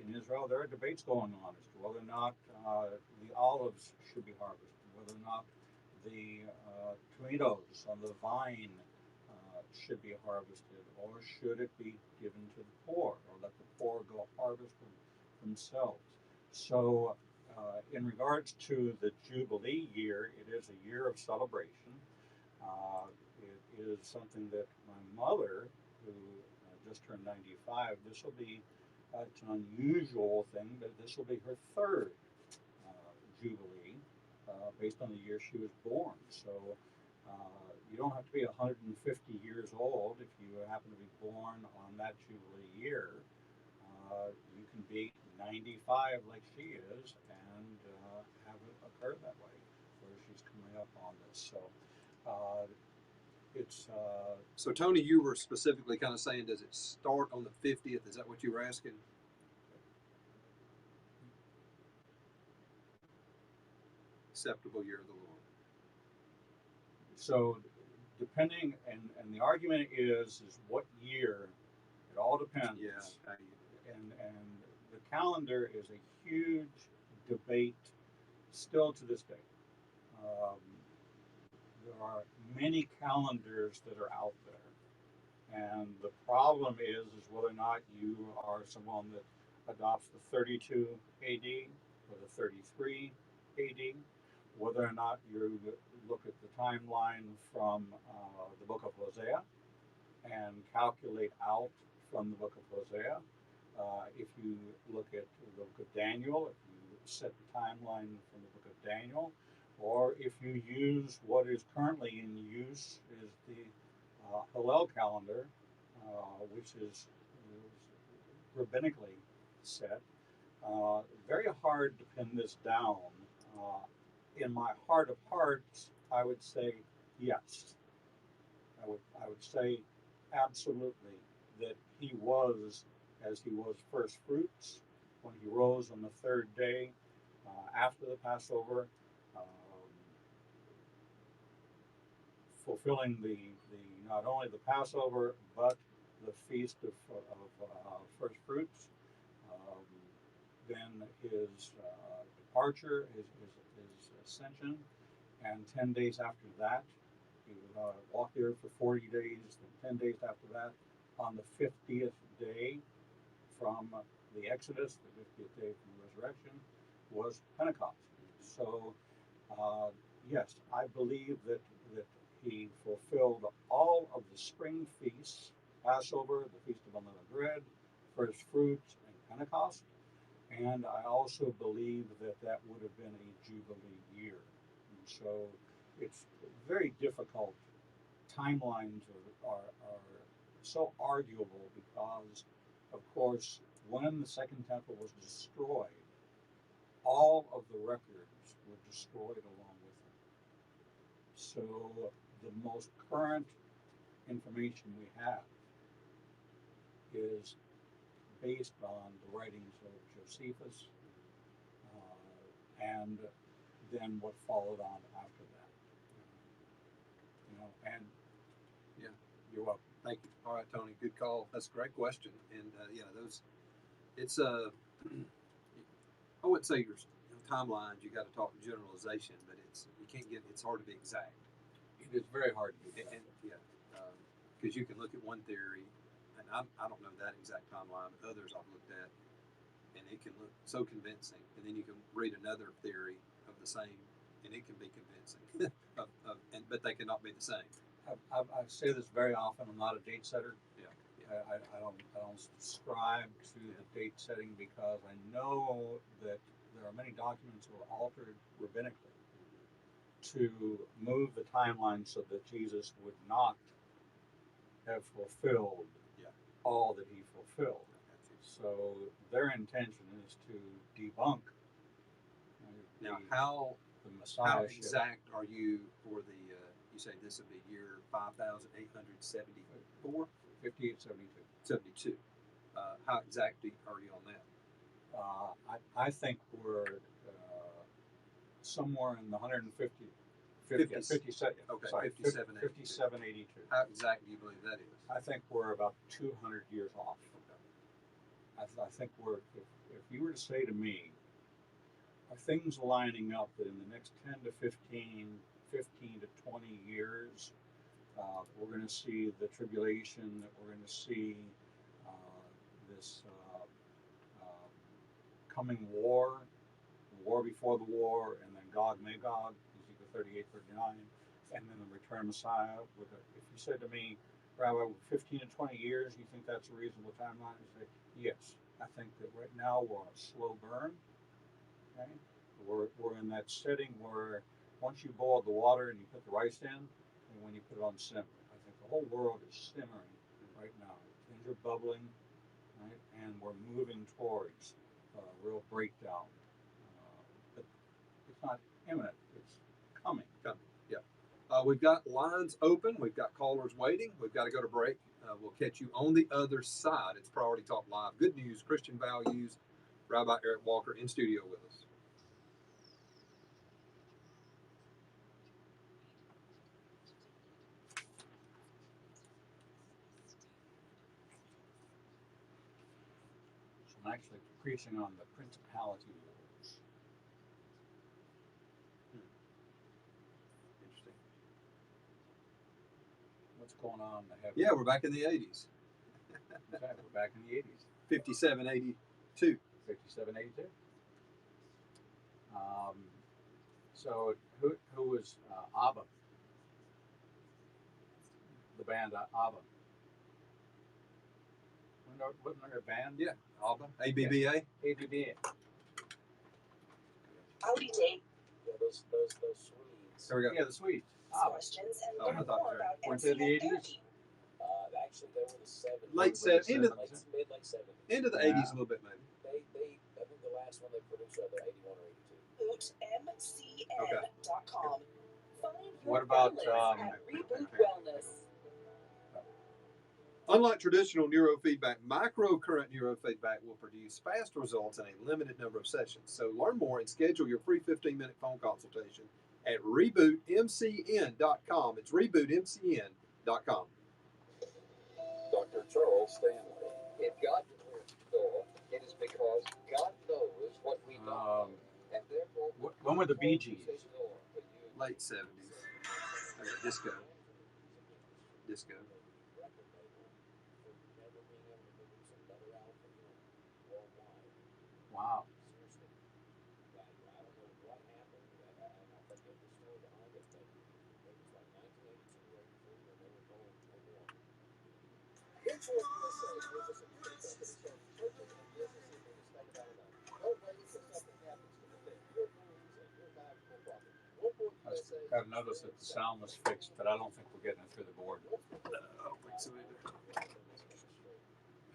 in Israel, there are debates going on as to whether or not the olives should be harvested, whether or not the tomatoes on the vine should be harvested, or should it be given to the poor, or let the poor go harvest themselves. So, in regards to the Jubilee year, it is a year of celebration. It is something that my mother, who just turned 95, this will be, it's an unusual thing, but this will be her third Jubilee based on the year she was born. So you don't have to be 150 years old if you happen to be born on that Jubilee year. You can be 95 like she is and have it occur that way, where she's coming up on this. So it's So Tony, you were specifically kind of saying, does it start on the 50th? Is that what you were asking? Acceptable year of the Lord. so depending, and the argument is what year. It all depends. Yeah. And the calendar is a huge debate still to this day. Um, there are many calendars that are out there, and the problem is whether or not you are someone that adopts the 32 AD or the 33 AD, whether or not you look at the timeline from the book of Hosea and calculate out from the book of Hosea. If you look at the book of Daniel, if you set the timeline from the book of Daniel, or if you use what is currently in use is the Hillel calendar, which is rabbinically set. Very hard to pin this down. In my heart of hearts, I would say yes. I would say absolutely that he was, as he was first fruits, when he rose on the third day after the Passover, fulfilling the not only the Passover but the feast of first fruits. Then his departure, his ascension, and 10 days after that, he walked the earth for 40 days. And 10 days after that, on the 50th day from the Exodus, the 50th day from the resurrection, was Pentecost. So, yes, I believe that he fulfilled all of the spring feasts: Passover, the Feast of Unleavened Bread, First Fruits, and Pentecost. And I also believe that would have been a Jubilee year. And so it's very difficult. Timelines are so arguable because, of course, when the Second Temple was destroyed, all of the records were destroyed along with it. So the most current information we have is based on the writings of Josephus, and then what followed on after that. And Yeah. You're welcome. Thank you. All right, Tony, good call. That's a great question. And it's I wouldn't say your timelines. You got to talk generalization, but it's hard to be exact. It is very hard to do that. Because you can look at one theory, and I don't know that exact timeline, but others I've looked at, and it can look so convincing. And then you can read another theory of the same, and it can be convincing, but they cannot be the same. I say this very often. I'm not a date setter. Yeah. I don't subscribe to the date setting because I know that there are many documents that were altered rabbinically to move the timeline so that Jesus would not have fulfilled all that he fulfilled. So their intention is to debunk Now, how Messiahship. exact are you for the? You say this would be year 5,874, 5872. 72. How exact are you on that? I think we're somewhere in the 150. 57. Okay, sorry, 57, 5782. How exact do you believe that is? I think we're about 200 years off. I think if you were to say to me, are things lining up that in the next 10 to 15 to 20 years, we're going to see the tribulation, that we're going to see this coming war, war before the war, and then Gog Magog, Ezekiel 38, 39, and then the return of Messiah. If you said to me, Rabbi, with 15 to 20 years, you think that's a reasonable timeline? I say, yes. I think that right now we're on a slow burn. Okay? We're in that setting where once you boil the water and you put the rice in, and when you put it on simmer, I think the whole world is simmering right now. Things are bubbling, right? And we're moving towards real breakdown. But it's not imminent. It's coming. We've got lines open. We've got callers waiting. We've got to go to break. We'll catch you on the other side. It's Priority Talk Live. Good news, Christian values. Rabbi Eric Walker in studio with us. So I'm actually preaching on the principality wars. Interesting. What's going on in the heaven? Yeah, we're back in the 80s. Okay, we're back in the 80s. 57, 82. 57, 82. So who was ABBA? The band ABBA. Wasn't there a band? Yeah, ABBA. ABBA. ABBA. Howdy, Dave. Yeah, those Swedes. There we go. Yeah, the Swedes. ABBA. Questions and Oh, I learn thought more they about weren't they the MCN 80s? therapy. Actually, they were the 70s. Late se- into, Mid late 70s. into the Yeah. 80s a little bit, maybe. They I think the last one they produced was either 81 or 82. BootMCN.com. Find your What about, balance at Reboot Wellness. Unlike traditional neurofeedback, microcurrent neurofeedback will produce fast results in a limited number of sessions. So learn more and schedule your free 15-minute phone consultation at rebootmcn.com. It's rebootmcn.com. Dr. Charles Stanley. If God declares door, it is because God knows what we don't. And therefore, When were the Bee Gees? Late 70s. Disco. Wow. I got noticed that the sound was fixed, but I don't think we're getting it through the board. I don't think so either.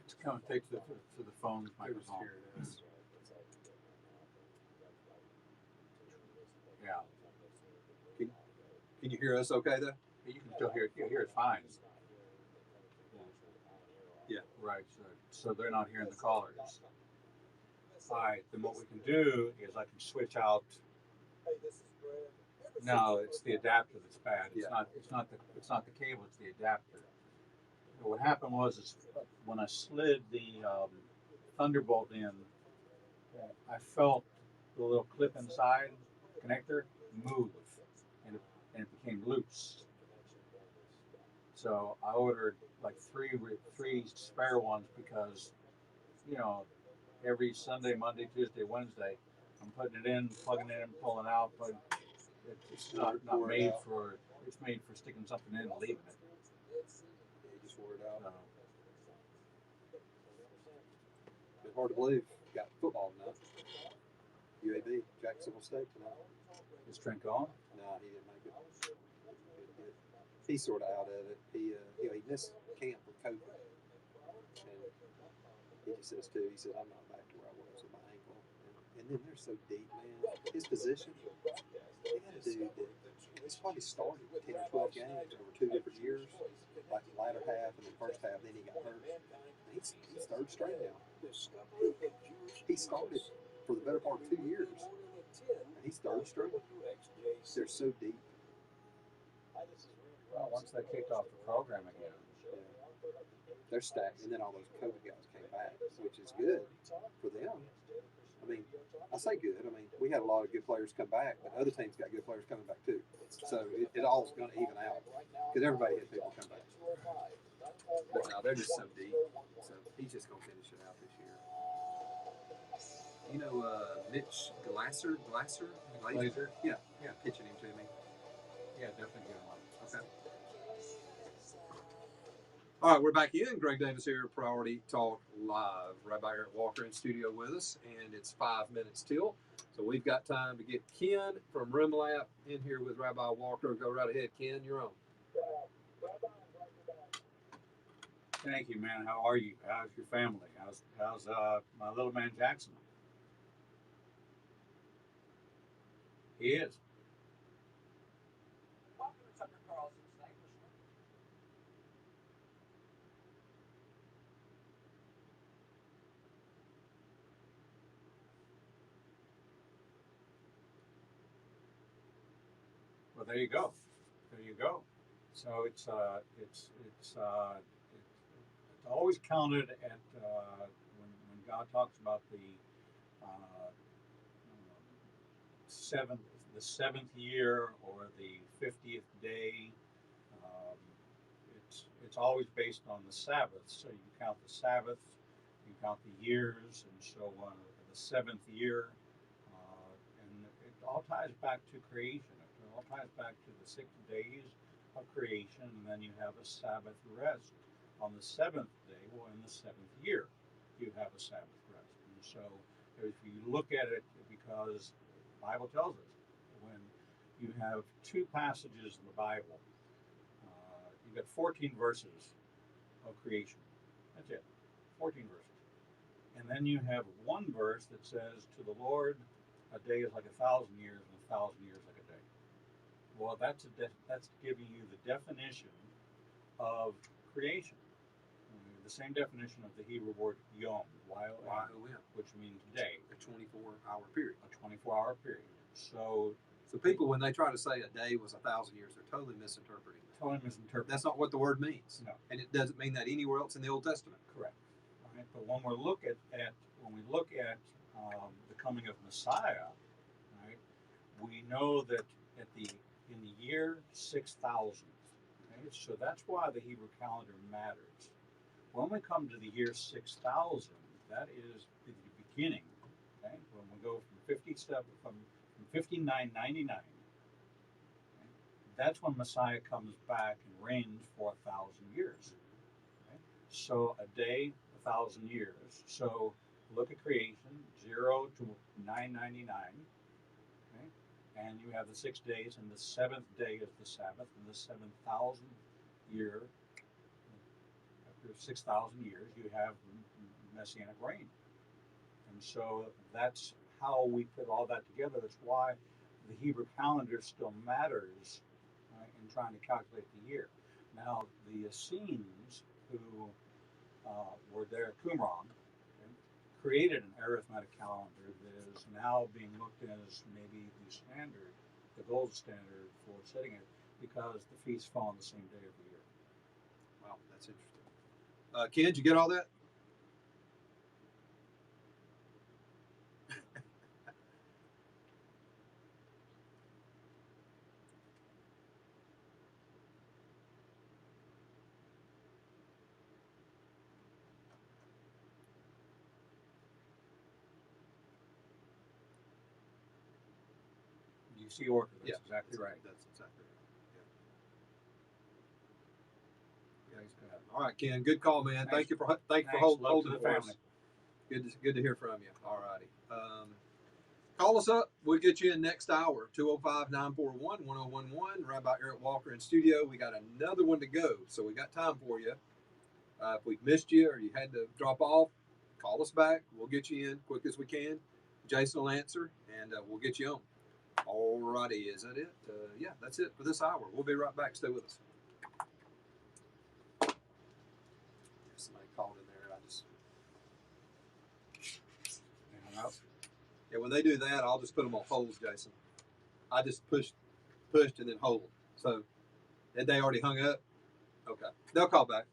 It's coming take to the phone microphone. Here it is. Yeah. Can you hear us okay, though? You can still hear it. You hear it fine. Yeah. Right. So they're not hearing the callers. All right. Then what we can do is I can switch out. No, it's the adapter that's bad. It's Yeah. not the cable. It's the adapter. And what happened was when I slid the Thunderbolt in, I felt the little clip inside connector move, and it became loose. So I ordered like three spare ones because, every Sunday, Monday, Tuesday, Wednesday, I'm putting it in, plugging it in, pulling out, but it's not made for. It's made for sticking something in and leaving it. You just wore it out. It's hard to believe. Got football tonight. UAB, Jacksonville State tonight. Is Trent gone? No, he didn't make it. He's sort of out of it. He missed camp with COVID. And he just says, too, he says, I'm not back to where I was with my ankle. And then they're so deep, man. His position, they had a dude that he's probably started 10 or 12 games over 2 different years, like the latter half and the first half, then he got hurt. And he's third string now. He started for the better part of 2 years. And he's third string. They're so deep. Well, once they kicked off the program again. They're stacked, and then all those COVID guys came back, which is good for them. I mean, I say good. I mean, we had a lot of good players come back, but other teams got good players coming back too. So it all is going to even out because everybody had people come back. But no, they're just so deep. So he's just going to finish it out this year. You know Mitch Glasser? Glazer? Yeah, pitching him to me. Yeah, definitely get him up. Okay. All right, we're back in. Greg Davis here, Priority Talk Live. Rabbi Eric Walker in studio with us, and it's 5 minutes till. So we've got time to get Ken from RimLab in here with Rabbi Walker. Go right ahead, Ken. You're on. Thank you, man. How are you? How's your family? How's my little man Jackson? He is. Welcome to Tucker Carlson's Sniper Show. Well, there you go. There you go. So it's always counted at when God talks about seventh the seventh year or the 50th day. Um, it's always based on the Sabbath. So you count the Sabbath, you count the years, and so on. The seventh year, and it all ties back to creation. It all ties back to the 6 days of creation, and then you have a Sabbath rest on the seventh day. Well, in the seventh year, you have a Sabbath rest. And so, if you look at it, because the Bible tells us when you have 2 passages in the Bible, you've got 14 verses of creation. That's it, 14 verses. And then you have 1 verse that says, "To the Lord, a day is like 1,000 years, and 1,000 years like a day." Well, that's giving you the definition of creation. The same definition of the Hebrew word yom, Y-O-M, which means day. A 24-hour period. A 24-hour period. So people, when they try to say a day was 1,000 years, they're totally misinterpreting that. Totally misinterpreting. That's not what the word means. No. And it doesn't mean that anywhere else in the Old Testament. Correct. Right? But when we look at the coming of Messiah, right, we know that in the year 6,000. Okay, so that's why the Hebrew calendar matters. When we come to the year 6,000, that is the beginning. Okay, when we go from 5999, okay, that's when Messiah comes back and reigns for 1,000 years. Okay? So a day, 1,000 years. So look at creation, 0 to 999. Okay? And you have the 6 days, and the 7th day is the Sabbath, and the 7,000th year, after 6,000 years, you have Messianic reign. And so that's how we put all that together. That's why the Hebrew calendar still matters in trying to calculate the year. Now, the Essenes, who were there at Qumran, created an arithmetic calendar that is now being looked at as maybe the gold standard for setting it, because the feasts fall on the same day of the year. Wow, that's interesting. Ken, did you get all that? You see order. That's Yeah, exactly right. That's exactly right. Yeah. All right, Ken. Good call, man. Thank you for holding the for family. us. Good to hear from you. All righty. Call us up. We'll get you in next hour. 205-941-1011. Rabbi Eric Walker in studio. We got another one to go, so we got time for you. If we've missed you or you had to drop off, call us back. We'll get you in quick as we can. Jason will answer, and we'll get you on. All righty. Is that it? Yeah, that's it for this hour. We'll be right back. Stay with us. Somebody called in there. Yeah, when they do that, I'll just put them on holds, Jason. I just pushed and then hold. So, had they already hung up? Okay. They'll call back.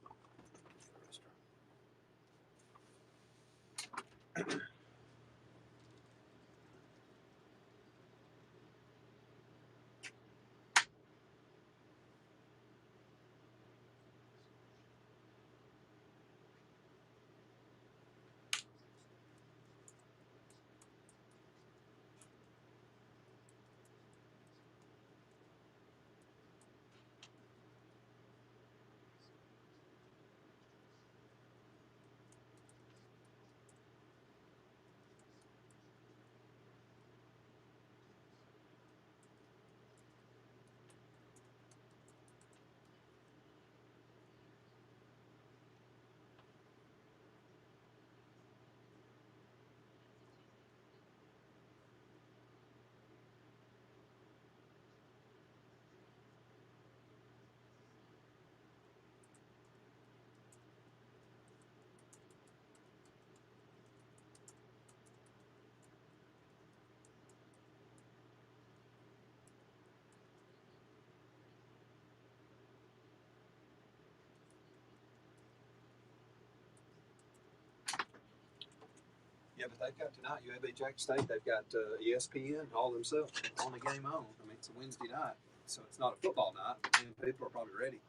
Yeah, but they've got tonight, UAB Jack State, they've got ESPN all themselves on the game on. I mean, it's a Wednesday night, so it's not a football night, and people are probably ready.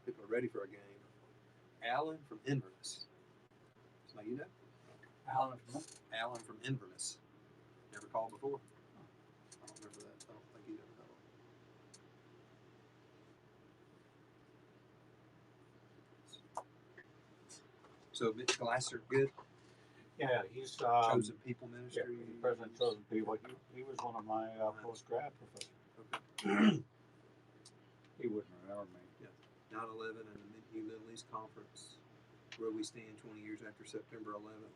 People are ready for a game. Alan from Inverness. So you know? Alan, Alan from Inverness. Never called before? I don't remember that. I don't think he'd ever called. So Mitch Glasser, good? yeah, he's Chosen People yeah, Ministry. President Chosen People. He was one of my post-grad professors. Okay. He wouldn't remember me. 9/11 and the Mid-Hugh Middle East Conference, where we stand 20 years after September 11th.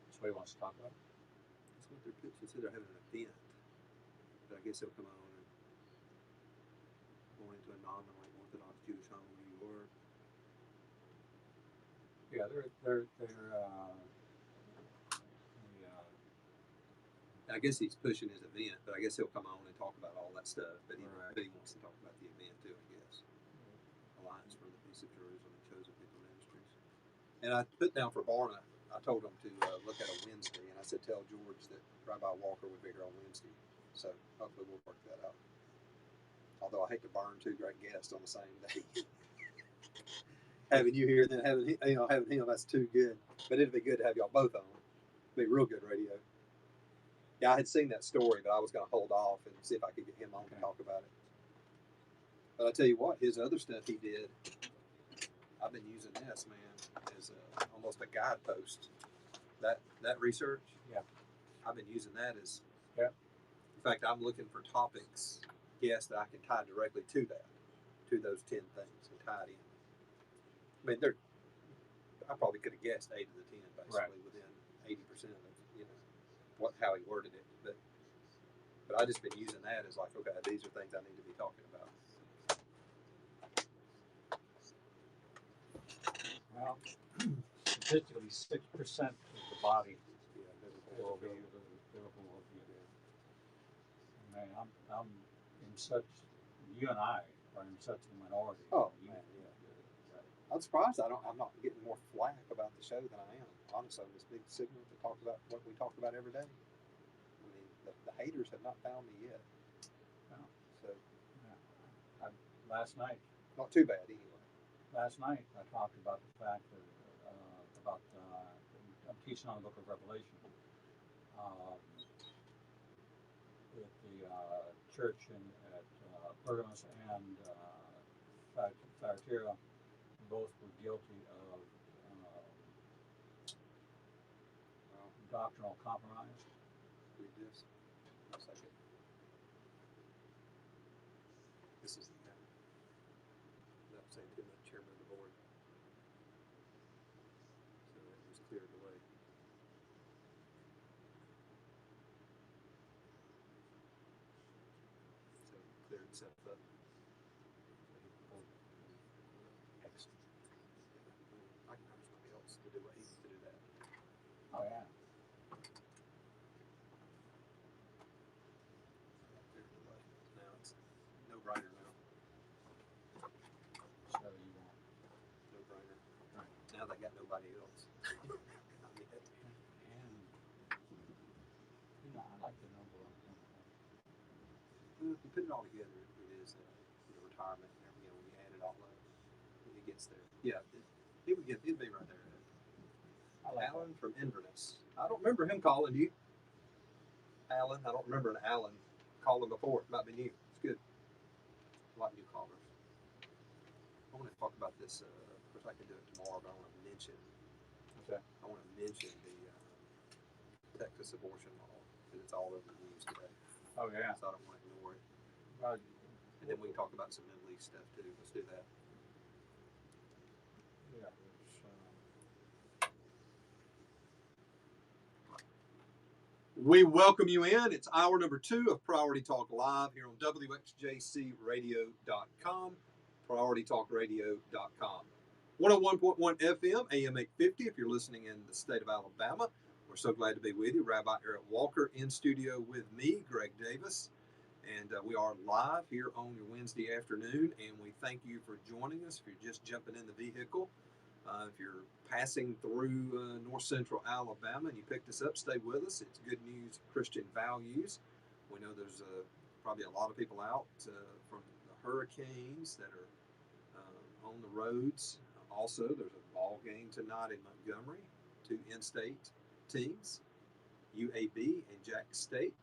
That's what he wants to talk about. That's what they're pitching. So they're having an event, but I guess they'll come on and go into a non-like Orthodox Jewish home in New York. Yeah, I guess he's pushing his event, but I guess he'll come on and talk about all that stuff. But he, Right. but he wants to talk about the event too, I guess. Alliance for the Peace of Jerusalem and Chosen People Ministries. And I put down for Barna, I told him to look at a Wednesday, and I said, tell George that Rabbi Walker would be here on Wednesday. So hopefully we'll work that out. Although I hate to burn two great guests on the same day. Having you here and then having him, that's too good. But it'd be good to have y'all both on. It'd be real good radio. Yeah, I had seen that story, but I was going to hold off and see if I could get him on to talk about it. But I tell you what, his other stuff he did, I've been using this, man, as almost a guidepost. That research, Yeah. I've been using that as. Yeah. In fact, I'm looking for topics, guests that I can tie directly to that, to those 10 things, and tie it in. I mean, I probably could have guessed 8 of the 10 basically Right. within 80% of how he worded it, but I just been using that as like, okay, these are things I need to be talking about. Well, statistically, 6% of the body Yeah, will be the biblical worldview. Man, I'm in such. You and I are in such a minority. Oh man, yeah. I'm surprised I'm not getting more flack about the show than I am. Honestly, this big signal to talk about what we talk about every day. I mean, the haters have not found me yet. No. So Last night not too bad anyway. I talked about the fact that I'm teaching on the Book of Revelation. That the church at Pergamos and Thyatira both were guilty of doctrinal compromise. Read this. One second. This is the without saying too much, chairman of the board. So that was cleared away. So he cleared himself up. Excellent. I can hire somebody else to do what he needs to do that. Oh yeah. Cleared it away. Now it's no brainer now. So you want. No brainer. Right. Now they got nobody else. Not yet. And I like the number of them. If you put it all together, it is retirement and everything. When you add it all up, it gets there. Yeah, it'd be right there. I like Alan from Inverness. I don't remember him calling you. Alan, I don't remember an Alan calling before. It might be new. It's good. I like new callers. I want to talk about this. Of course, I can do it tomorrow, but I want to mention. Okay. I want to mention the Texas abortion law because it's all over the news today. Oh yeah. So I don't want to ignore it. Well, And then we can talk about some Middle East stuff too. Let's do that. yeah. We welcome you in. It's hour number 2 of Priority Talk Live here on WXJCRadio.com, PriorityTalkRadio.com. 101.1 FM, AM 850 if you're listening in the state of Alabama. We're so glad to be with you. Rabbi Eric Walker in studio with me, Greg Davis. And we are live here on your Wednesday afternoon, and we thank you for joining us. If you're just jumping in the vehicle, If you're passing through north central Alabama and you picked us up, stay with us. It's Good News Christian Values. We know there's probably a lot of people out from the hurricanes that are on the roads. Also, there's a ball game tonight in Montgomery, two in-state teams, UAB and Jack State.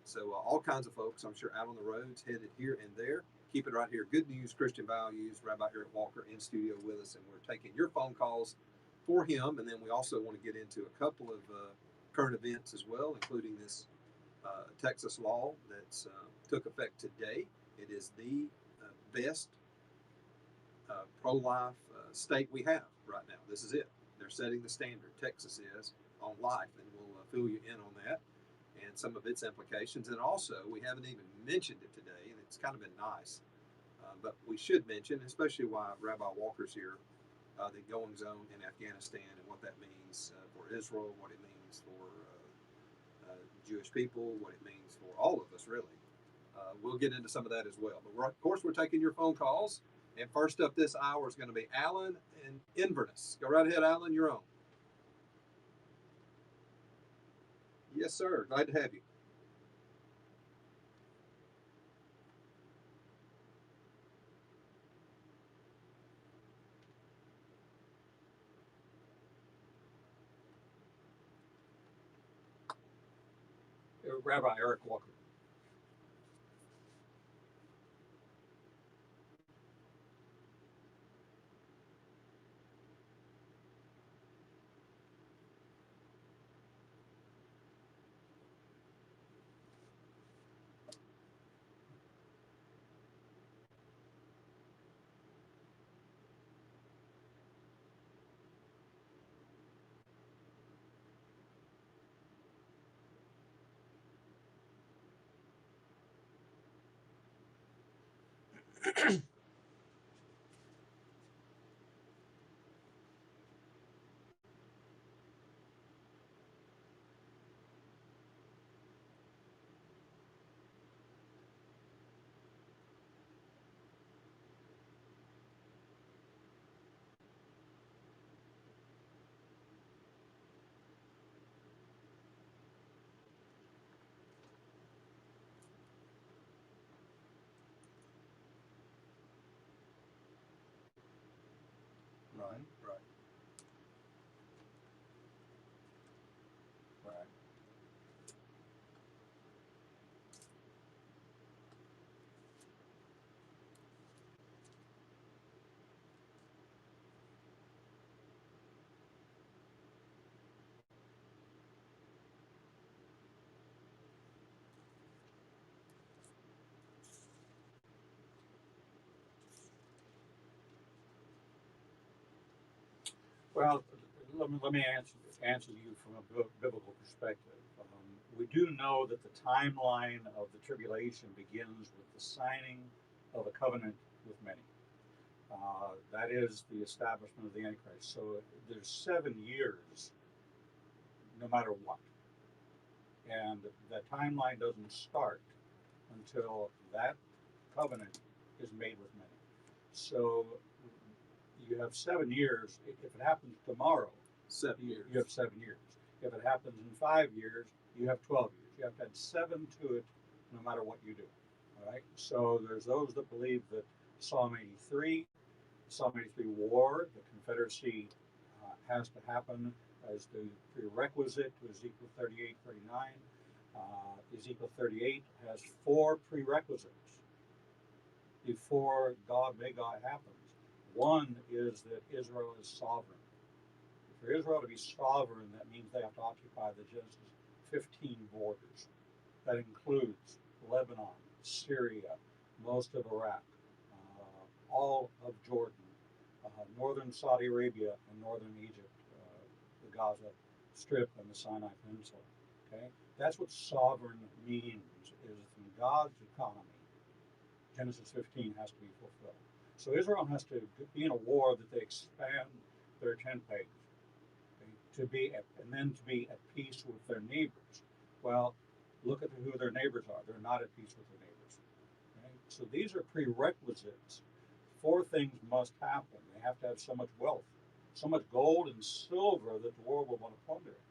So all kinds of folks, I'm sure, out on the roads, headed here and there. Keep it right here. Good News Christian Values. Rabbi Eric Walker in studio with us, and we're taking your phone calls for him. And then we also want to get into a couple of current events as well, including this Texas law that took effect today. It is the best pro-life state we have right now. This is it. They're setting the standard. Texas is on life, and we'll fill you in on that and some of its implications. And also, we haven't even mentioned it today, and it's kind of been nice, but we should mention, especially why Rabbi Walker's here, the going zone in Afghanistan and what that means for Israel, what it means for Jewish people, what it means for all of us, really. We'll get into some of that as well. But of course, we're taking your phone calls. And first up this hour is going to be Alan in Inverness. Go right ahead, Alan. You're on. Yes, sir. Glad to have you. Rabbi Eric Walker. Right. Well, let me answer you from a biblical perspective. We do know that the timeline of the tribulation begins with the signing of a covenant with many. That is the establishment of the Antichrist. So there's 7 years, no matter what. And the timeline doesn't start until that covenant is made with many. So you have 7 years. If it happens tomorrow, 7 years. You have 7 years. If it happens in 5 years, you have 12 years. You have to add 7 to it, no matter what you do. All right. So there's those that believe that Psalm 83 war, the Confederacy has to happen as the prerequisite to Ezekiel 38, 39. Ezekiel 38 has 4 prerequisites before Magog happens. One is that Israel is sovereign. For Israel to be sovereign, that means they have to occupy the Genesis 15 borders. That includes Lebanon, Syria, most of Iraq, all of Jordan, northern Saudi Arabia and northern Egypt, the Gaza Strip and the Sinai Peninsula. Okay, that's what sovereign means. Is in God's economy, Genesis 15 has to be fulfilled. So Israel has to be in a war that they expand their tent pegs, okay, and then to be at peace with their neighbors. Well, look at who their neighbors are. They're not at peace with their neighbors. Okay? So these are prerequisites. 4 things must happen. They have to have so much wealth. so much gold and silver that the world would want to plunder it.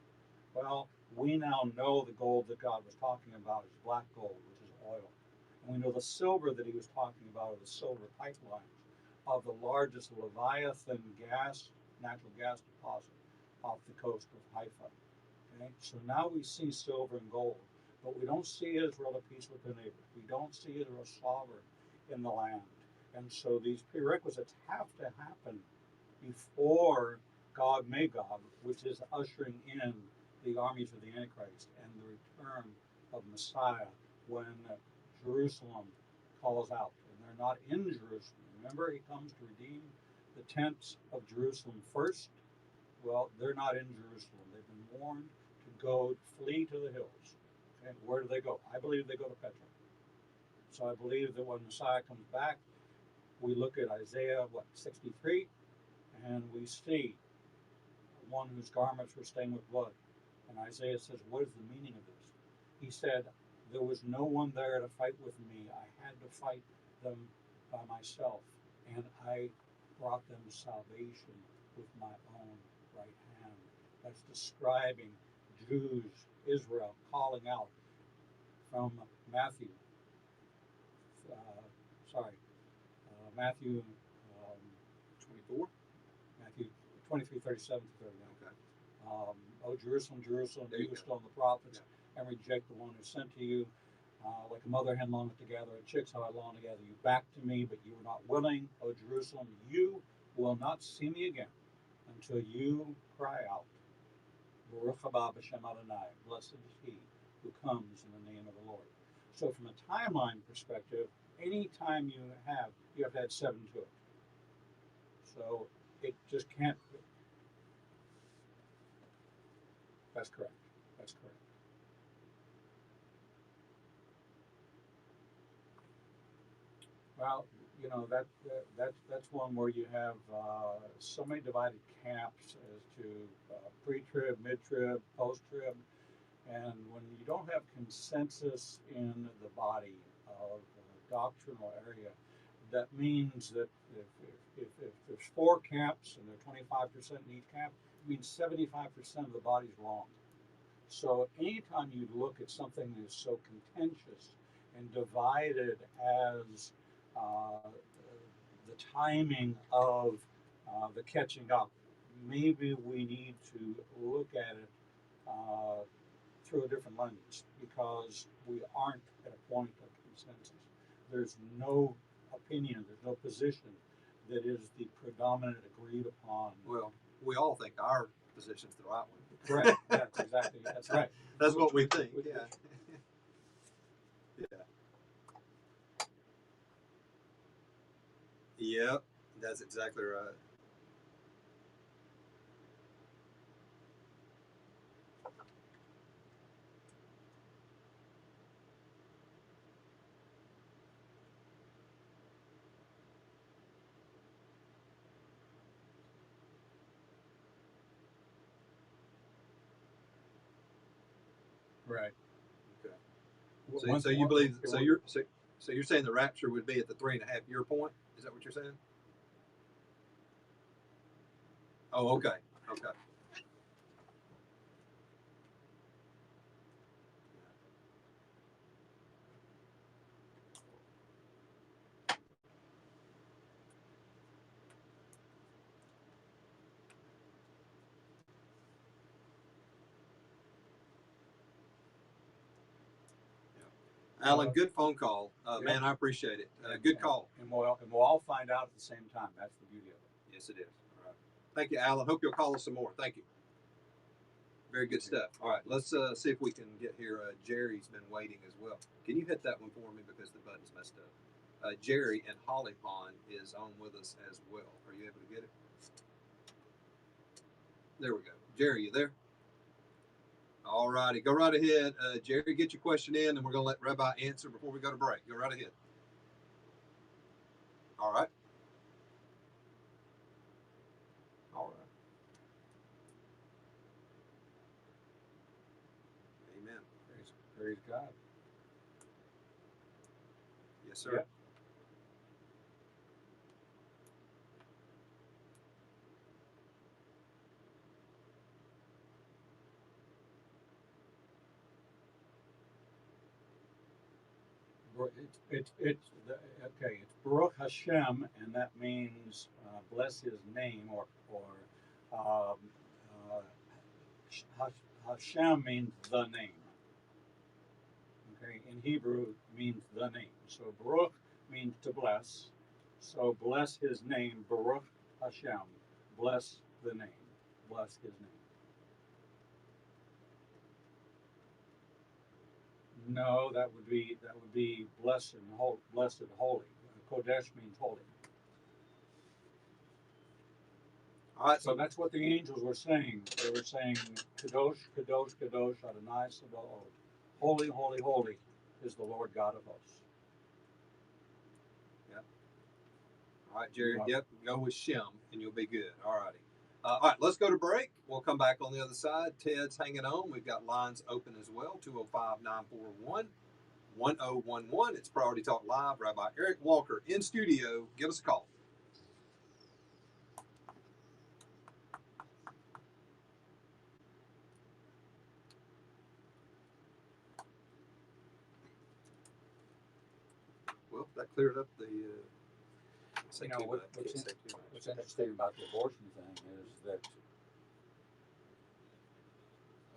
Well, we now know the gold that God was talking about is black gold, which is oil. And we know the silver that he was talking about are the silver pipelines of the largest Leviathan natural gas deposit off the coast of Haifa. Okay? So now we see silver and gold, but we don't see Israel at peace with their neighbors. We don't see Israel sovereign in the land. And so these prerequisites have to happen before Gog Magog, which is ushering in the armies of the Antichrist and the return of Messiah when Jerusalem calls out. And they're not in Jerusalem. Remember, he comes to redeem the tents of Jerusalem first. Well, they're not in Jerusalem. They've been warned to go flee to the hills. Okay, where do they go? I believe they go to Petra. So I believe that when Messiah comes back, we look at Isaiah, 63, and we see one whose garments were stained with blood. And Isaiah says, what is the meaning of this? He said, there was no one there to fight with me. I had to fight them by myself. And I brought them salvation with my own right hand. That's describing Jews, Israel, calling out from Matthew. Matthew 24? Matthew 23:37 to 39. Okay. Oh, Jerusalem, Jerusalem, There you you who go. stone the prophets and reject the one who sent to you. Like a mother hen longeth to gather her chicks, how I long to gather you back to me, but you were not willing. O Jerusalem, you will not see me again until you cry out, Baruch haba b'shem Adonai, blessed is he who comes in the name of the Lord. So from a timeline perspective, any time you have to add 7 to it. So it just can't be. That's correct. That's correct. Well, that's one where you have so many divided camps as to pre-trib, mid-trib, post-trib, and when you don't have consensus in the body of a doctrinal area, that means that if there's 4 camps and they're 25% in each camp, it means 75% of the body's wrong. So anytime you look at something that is so contentious and divided as the timing of the catching up, maybe we need to look at it through a different lens, because we aren't at a point of consensus. There's no opinion, there's no position that is the predominant agreed upon. Well, we all think our position's the right one. Correct. That's exactly. That's right. That's what we think. Yeah. Yeah. Yep. That's exactly right. Right. Okay. So you believe? So you're saying the rapture would be at the 3.5 year point? Is that what you're saying? Oh, okay. Okay. Alan, good phone call, man. I appreciate it. Good call. And we'll all find out at the same time. That's the beauty of it. Yes, it is. All right. Thank you, Alan. Hope you'll call us some more. Thank you. Very good stuff. All right, let's see if we can get here. Jerry's been waiting as well. Can you hit that one for me because the button's messed up? Jerry in Holly Pond is on with us as well. Are you able to get it? There we go. Jerry, you there? All righty, go right ahead. Jerry, get your question in, and we're going to let Rabbi answer before we go to break. Go right ahead. All right. All right. Amen. Praise God. Yes, sir. Yeah. Okay. It's Baruch Hashem, and that means bless His name, or um, Hashem means the name. Okay, in Hebrew it means the name. So Baruch means to bless. So bless His name, Baruch Hashem. Bless the name. Bless His name. No, that would be blessed and holy. Kodesh means holy. All right, So that's what the angels were saying. They were saying, Kadosh, Kadosh, Kadosh, Adonai Sabaoth. Holy, holy, holy is the Lord God of hosts. All right, Jerry. Yep, go with Shem, and you'll be good. All righty. All right, let's go to break. We'll come back on the other side. Ted's hanging on. We've got lines open as well, 205-941-1011. It's Priority Talk Live. Rabbi Eric Walker in studio. Give us a call. Well, that cleared up the... You know, what's interesting about the abortion thing is that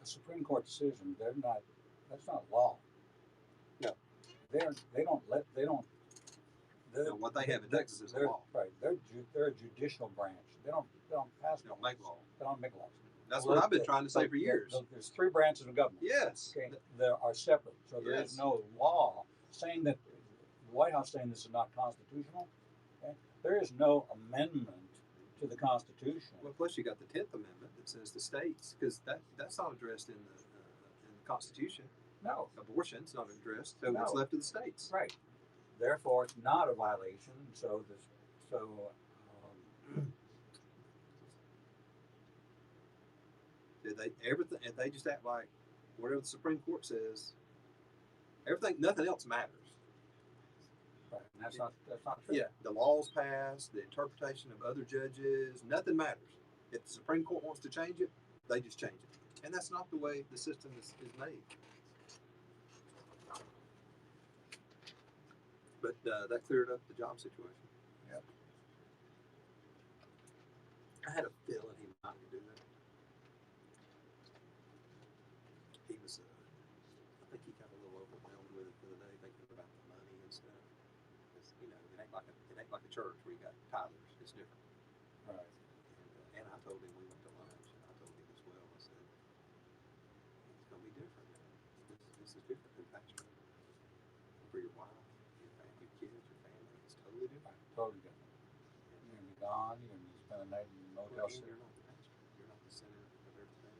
a Supreme Court decision, that's not law. No. What they have in Texas is a law. Right. They're a judicial branch. They don't pass They don't make law. They don't make laws. That's what I've been trying to say for years. There's three branches of government. Yes. Okay. They are separate. So there is no law saying that the White House saying this is not constitutional. Okay? There is no amendment to the Constitution. Well, plus you got the 10th Amendment that says the states, because that's not addressed in the Constitution. No. Abortion's not addressed, so No. it's left to the states. Right. Therefore, it's not a violation. If they just act like whatever the Supreme Court says, nothing else matters. Right. And that's not true. Yeah, the laws passed, the interpretation of other judges, nothing matters. If the Supreme Court wants to change it, they just change it. And that's not the way the system is made. But that cleared up the job situation. Yep. I had a feeling he might do that. He was, I think he got a little overwhelmed with it the other day, thinking about the money and stuff. It's, it ain't like a church where you got tithers. It's different. Right. And I told him, we went to lunch, and I told him as well. I said, it's going to be different. This is different than pastoring. For your wife, your kids, your family, it's totally different. Totally different. You're going to be gone. You're going to spend a night in a motel. You're not the pastor. You're not the center of everything.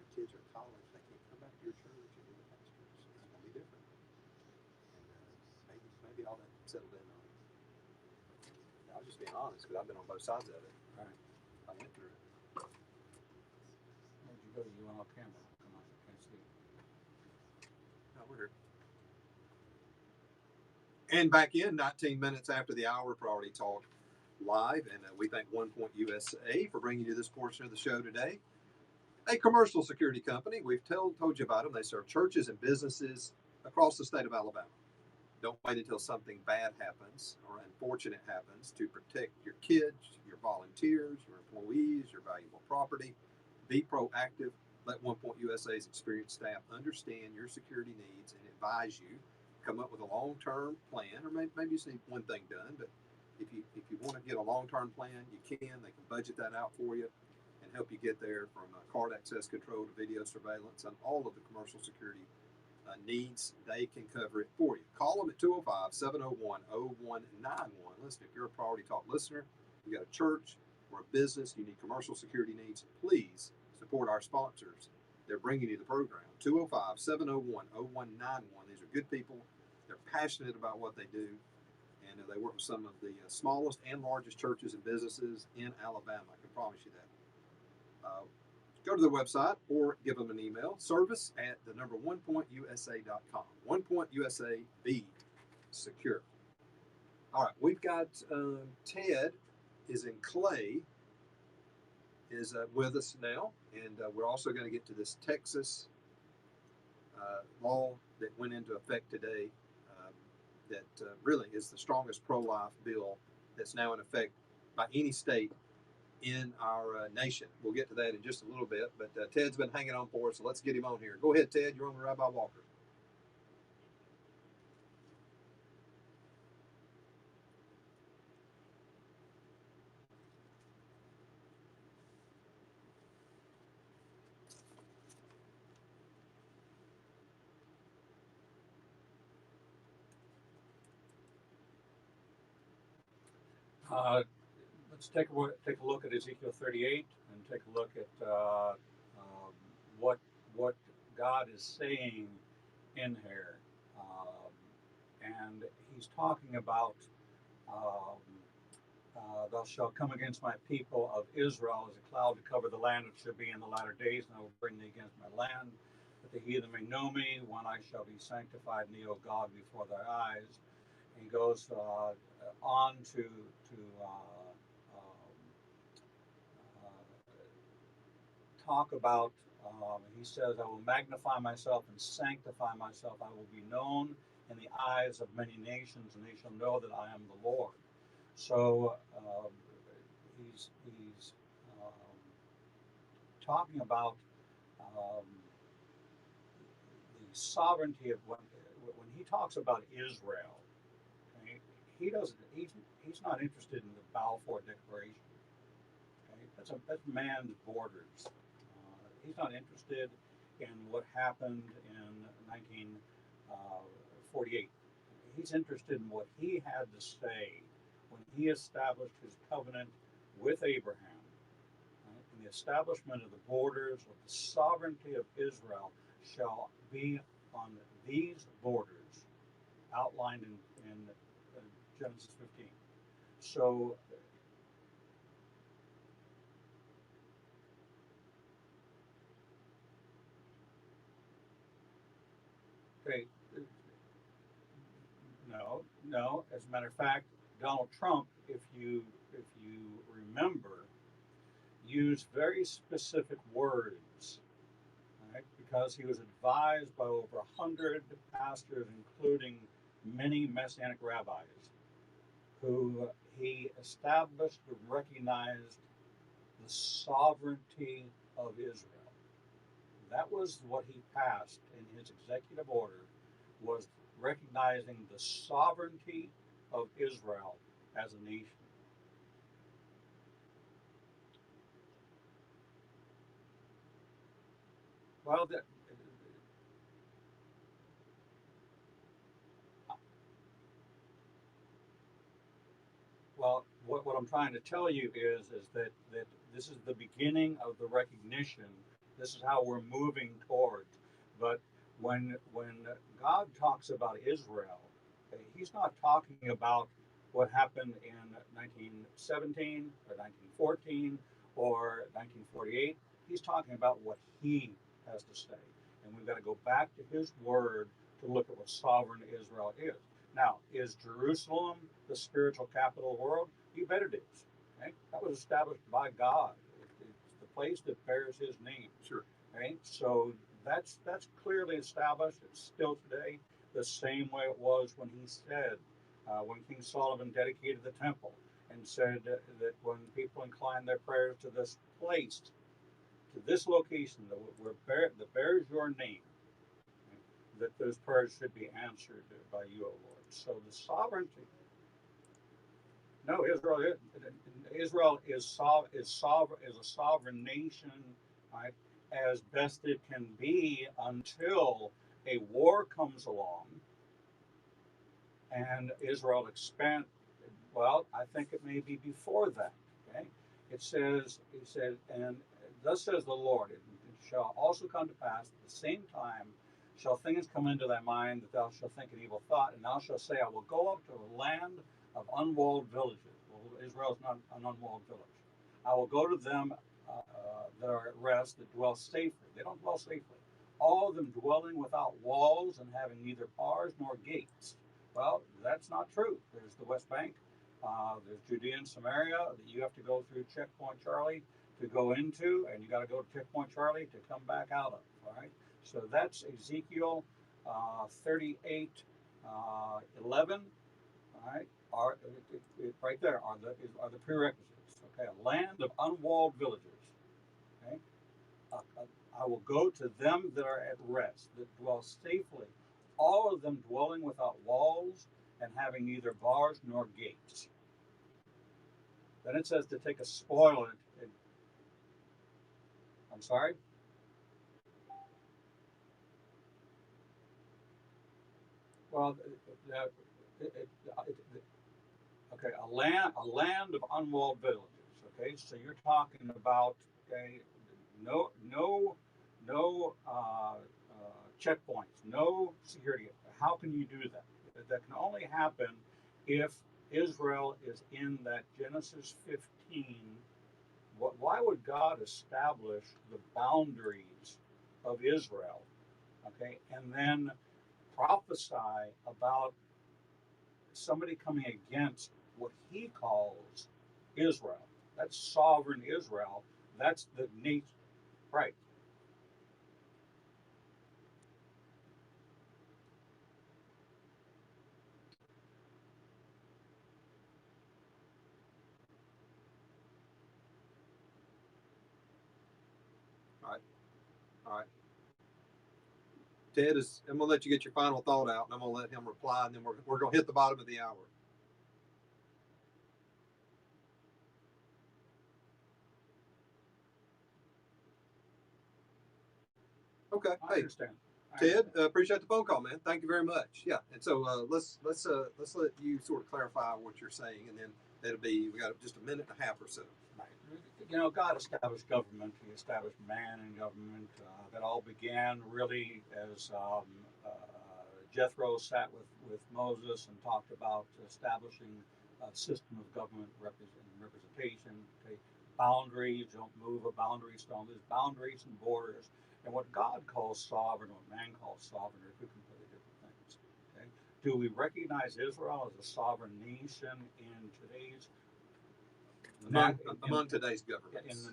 Your kids are in college. They can't come back to your church and be the pastor. So it's going to be different. And maybe all that settled in on it. I was just being honest because I've been on both sides of it. Right. I went through it. Where'd you go to UNL Campbell? Come on, I can't see. No, we're here. And back in 19 minutes after the hour, Priority Talk Live, and we thank One Point USA for bringing you this portion of the show today. A commercial security company. We've told you about them. They serve churches and businesses across the state of Alabama. Don't wait until something bad happens or unfortunate happens to protect your kids, your volunteers, your employees, your valuable property. Be proactive. Let One Point USA's experienced staff understand your security needs and advise you. Come up with a long-term plan, or maybe you just need one thing done. But if you want to get a long-term plan, you can. They can budget that out for you and help you get there, from card access control to video surveillance and all of the commercial security needs. They can cover it for you. Call them at 205-701-0191. Listen, if you're a Priority Talk listener, you got a church or a business, you need commercial security needs, please support our sponsors. They're bringing you the program. 205-701-0191. These are good people. They're passionate about what they do, and they work with some of the smallest and largest churches and businesses in Alabama. I can promise you that. Go to their website or give them an email. Service at the number onepointusa.com. One Point USA, be secure. All right, we've got Ted is in Clay, is with us now, and we're also going to get to this Texas law that went into effect today that really is the strongest pro-life bill that's now in effect by any state in our nation. We'll get to that in just a little bit, but Ted's been hanging on for us, so let's get him on here. Go ahead, Ted. You're on with Rabbi Walker. Let's take a look at Ezekiel 38 and take a look at what God is saying in here, and He's talking about thou shalt come against my people of Israel as a cloud to cover the land, which shall be in the latter days, and I will bring thee against my land, that the heathen may know me, when I shall be sanctified in thee, O God, before their eyes. And he goes on to talk about, he says, I will magnify myself and sanctify myself. I will be known in the eyes of many nations, and they shall know that I am the Lord. So he's talking about the sovereignty of when he talks about Israel. Okay, he's not interested in the Balfour Declaration. Okay, that's man's borders. He's not interested in what happened in 1948. He's interested in what he had to say when he established his covenant with Abraham, right? And the establishment of the borders of the sovereignty of Israel shall be on these borders outlined in Genesis 15. So okay, no. As a matter of fact, Donald Trump, if you remember, used very specific words, right? Because he was advised by over 100 pastors, including many Messianic rabbis, who he established and recognized the sovereignty of Israel. That was what he passed in his executive order, was recognizing the sovereignty of Israel as a nation. Well, what I'm trying to tell you is that this is the beginning of the recognition. This is how we're moving towards. But when God talks about Israel, he's not talking about what happened in 1917 or 1914 or 1948. He's talking about what he has to say. And we've got to go back to his word to look at what sovereign Israel is. Now, is Jerusalem the spiritual capital of the world? You bet it is. Okay? That was established by God. It's the place that bears his name. Sure. Okay? So that's clearly established. It's still today the same way it was when he said, when King Solomon dedicated the temple and said that when people incline their prayers to this place, to this location that bears your name, that those prayers should be answered by you, O Lord. So the sovereignty. No, Israel is a sovereign nation, right, as best it can be until a war comes along and Israel expands. Well, I think it may be before that. Okay, he said, and thus says the Lord, it shall also come to pass at the same time shall things come into thy mind that thou shalt think an evil thought, and thou shalt say, I will go up to a land of unwalled villages. Well, Israel is not an unwalled village. I will go to them that are at rest, that dwell safely. They don't dwell safely. All of them dwelling without walls and having neither bars nor gates. Well, that's not true. There's the West Bank. There's Judea and Samaria that you have to go through Checkpoint Charlie to go into, and you got to go to Checkpoint Charlie to come back out of. All right. So that's Ezekiel 38, 11, all right, right there are the prerequisites. Okay, a land of unwalled villages. Okay, I will go to them that are at rest, that dwell safely, all of them dwelling without walls and having neither bars nor gates. Then it says to take a spoil and I'm sorry. Well, okay, a land of unwalled villages. Okay, so you're talking about okay, no checkpoints, no security. How can you do that? That can only happen if Israel is in that Genesis 15. Why would God establish the boundaries of Israel? Okay, and then prophesy about somebody coming against what he calls Israel. That's sovereign Israel. That's the nation. Right. All right. All right. Ted, I'm going to let you get your final thought out, and I'm going to let him reply, and then we're going to hit the bottom of the hour. Okay. I understand. Ted, appreciate the phone call, man. Thank you very much. Yeah, and so let's let you sort of clarify what you're saying, and then we got just a minute and a half or so. Right. You know, God established government. He established man in government. That all began really as Jethro sat with Moses and talked about establishing a system of government representation. Okay, boundaries. Don't move a boundary stone. There's boundaries and borders. And what God calls sovereign, what man calls sovereign, are two completely different things. Okay? Do we recognize Israel as a sovereign nation in today's among today's governments?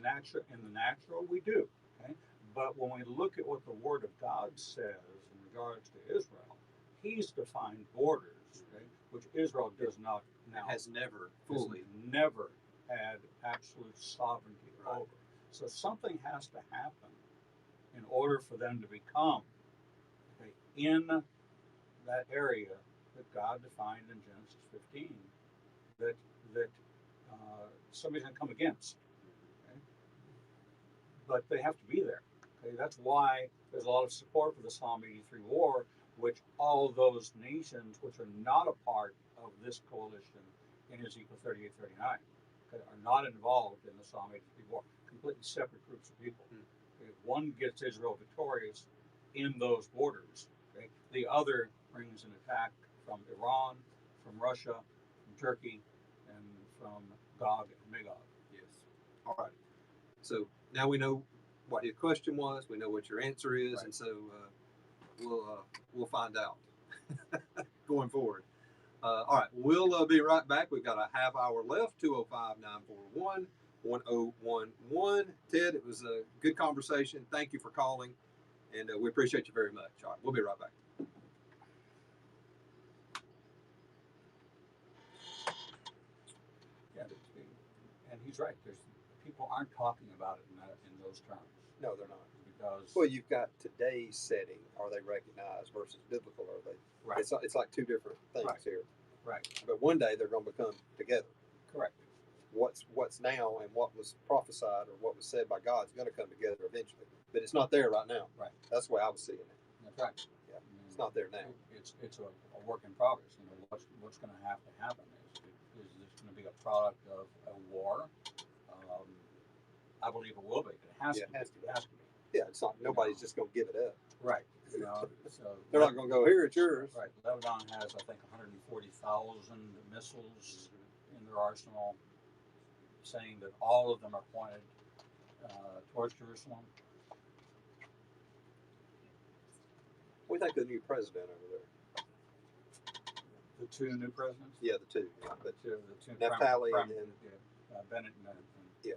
In the natural, we do. Okay, but when we look at what the Word of God says in regards to Israel, He's defined borders, okay, which Israel does not now. Has never fully, never had absolute sovereignty right. over. So something has to happen in order for them to become in that area that God defined in Genesis 15, that somebody's going to come against. Okay? But they have to be there. Okay? That's why there's a lot of support for the Psalm 83 war, which all of those nations, which are not a part of this coalition in Ezekiel 38-39, okay, are not involved in the Psalm 83 war. Completely separate groups of people. Okay? One gets Israel victorious in those borders. Okay? The other brings an attack from Iran, from Russia, from Turkey, and from Gog and Magog. Yes. All right. So now we know what your question was. We know what your answer is, right. And so we'll find out going forward. All right. We'll be right back. We've got a half hour left. 205-941-1011. Ted, it was a good conversation. Thank you for calling, and we appreciate you very much. All right. We'll be right back. And he's right. People aren't talking about it in those terms. No, they're not. Because you've got today's setting. Are they recognized versus biblical? Are they? Right. It's like two different things here. Right. But one day they're going to become together. Correct. What's now and what was prophesied or what was said by God is going to come together eventually. But it's not there right now. Right. That's the way I was seeing it. That's right. Yeah. It's not there now. It's a work in progress. You know, what's going to have to happen is this going to be a product of a war? I believe it will be. It has to be. Yeah, it's not. Nobody's just going to give it up. Right. You know, so they're not going to go, here, it's yours. Right. Lebanon has, I think, 140,000 missiles in their arsenal, saying that all of them are pointed towards Jerusalem. What do you think of the new president over there? The two new presidents? Yeah, the two. Yeah, but the two Naphtali and Bennett and yeah.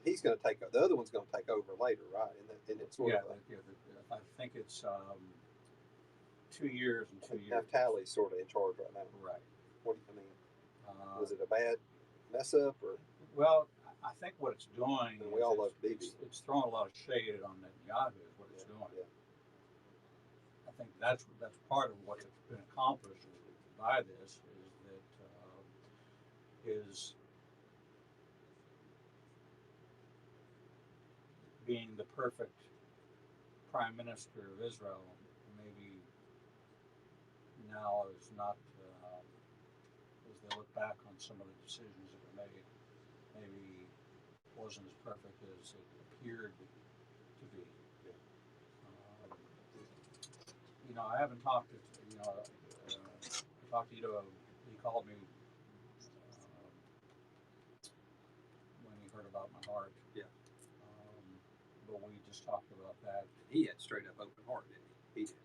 He's going to take. The other one's going to take over later, right? And it's sort of I think it's 2 years and 2 Now years. Talley's sort of in charge right now. Right. What I mean, was Uh, it a bad mess up or? well, I think what it's doing And we all love is Bibi. it's throwing a lot of shade on Netanyahu. Is what it's doing. Yeah. I think that's part of what's been accomplished by this is that his being the perfect prime minister of Israel maybe now is not as they look back on some of the decisions that were made, maybe wasn't as perfect as it appeared to be. You know, I haven't talked to, I talked to Ito. He called me when he heard about my heart. Yeah. But we just talked about that. He had straight up open heart, didn't he? He did.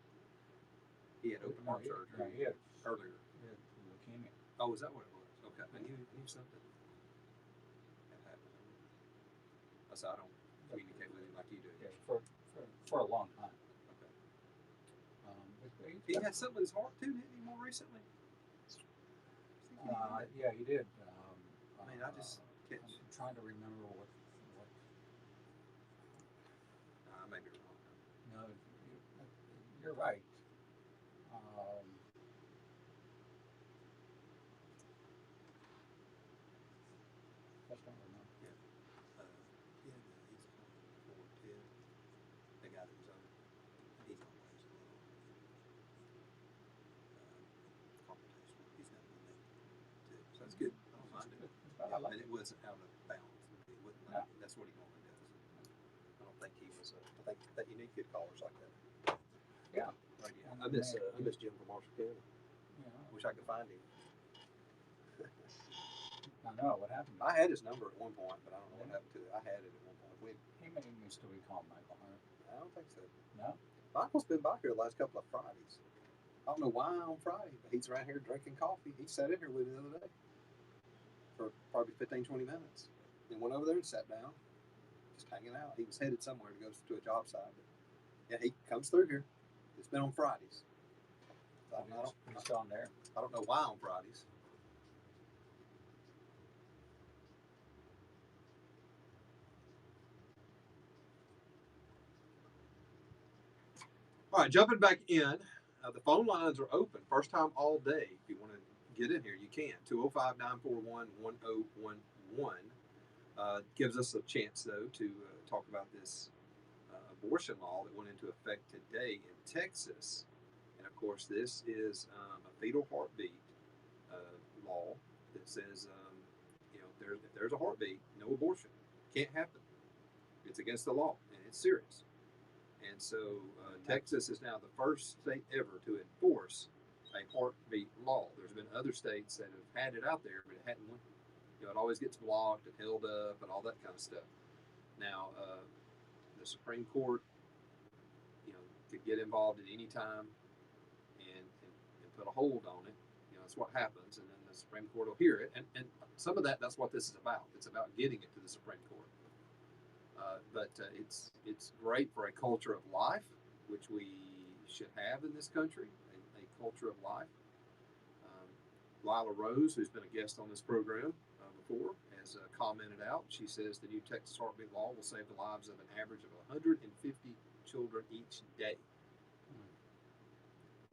He had open heart No, surgery he had earlier. leukemia. Oh, is that what it was? Okay. I knew something had happened. I said, I don't communicate with him like you do. Yeah, for a long time. Okay. But He had something with his heart too, didn't he, more recently? yeah, he did. I mean, I just can't. I'm trying to remember what. I may be wrong. No, you're right. Just don't remember. Yeah, he's forward Ted. The guy that was on. He's always a little confrontational. He's got one name too, so that's good. I don't mind it. I like And it. it wasn't out of bounds. It wasn't like, that's what he normally does. I don't think he was. I think that you need good callers like that. Yeah. Right, yeah. I miss Jim from Marshall County. Yeah. I wish I could find him. I know what happened. I had his number at one point, but I don't know what happened to it. I had it at one point. He may still be called Michael Hunter. I don't think so. No. Michael's been back here the last couple of Fridays. I don't know why on Friday, but he's around here drinking coffee. He sat in here with me the other day for probably 15, 20 minutes. Then went over there and sat down, just hanging out. He was headed somewhere to go to a job site. But yeah, he comes through here. It's been on Fridays. So He's still on there. I don't know why on Fridays. All right, jumping back in, the phone lines are open. First time all day. If you want to get in here, you can. 205 941 1011. Gives us a chance, though, to talk about this abortion law that went into effect today in Texas. And of course, this is a fetal heartbeat law that says, if there's a heartbeat, no abortion. Can't happen. It's against the law, and it's serious. And so Texas is now the first state ever to enforce a heartbeat law. There's been other states that have had it out there, but it hadn't. It always gets blocked and held up and all that kind of stuff. Now, the Supreme Court, could get involved at any time and put a hold on it. That's what happens, and then the Supreme Court will hear it. And some of that's what this is about. It's about getting it to the Supreme Court. But it's great for a culture of life, which we should have in this country, a culture of life. Lila Rose, who's been a guest on this program before, has commented out. She says the new Texas heartbeat law will save the lives of an average of 150 children each day.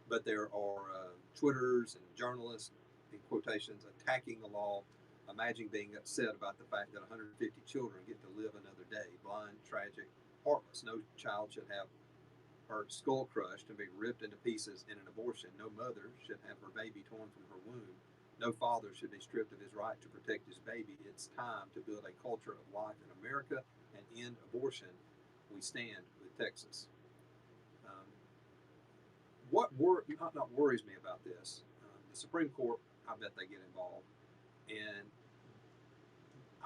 But there are Twitters and journalists, in quotations, attacking the law. Imagine being upset about the fact that 150 children get to live another day, blind, tragic, heartless. No child should have her skull crushed and be ripped into pieces in an abortion. No mother should have her baby torn from her womb. No father should be stripped of his right to protect his baby. It's time to build a culture of life in America and end abortion. We stand with Texas. What not worries me about this, the Supreme Court, I bet they get involved. And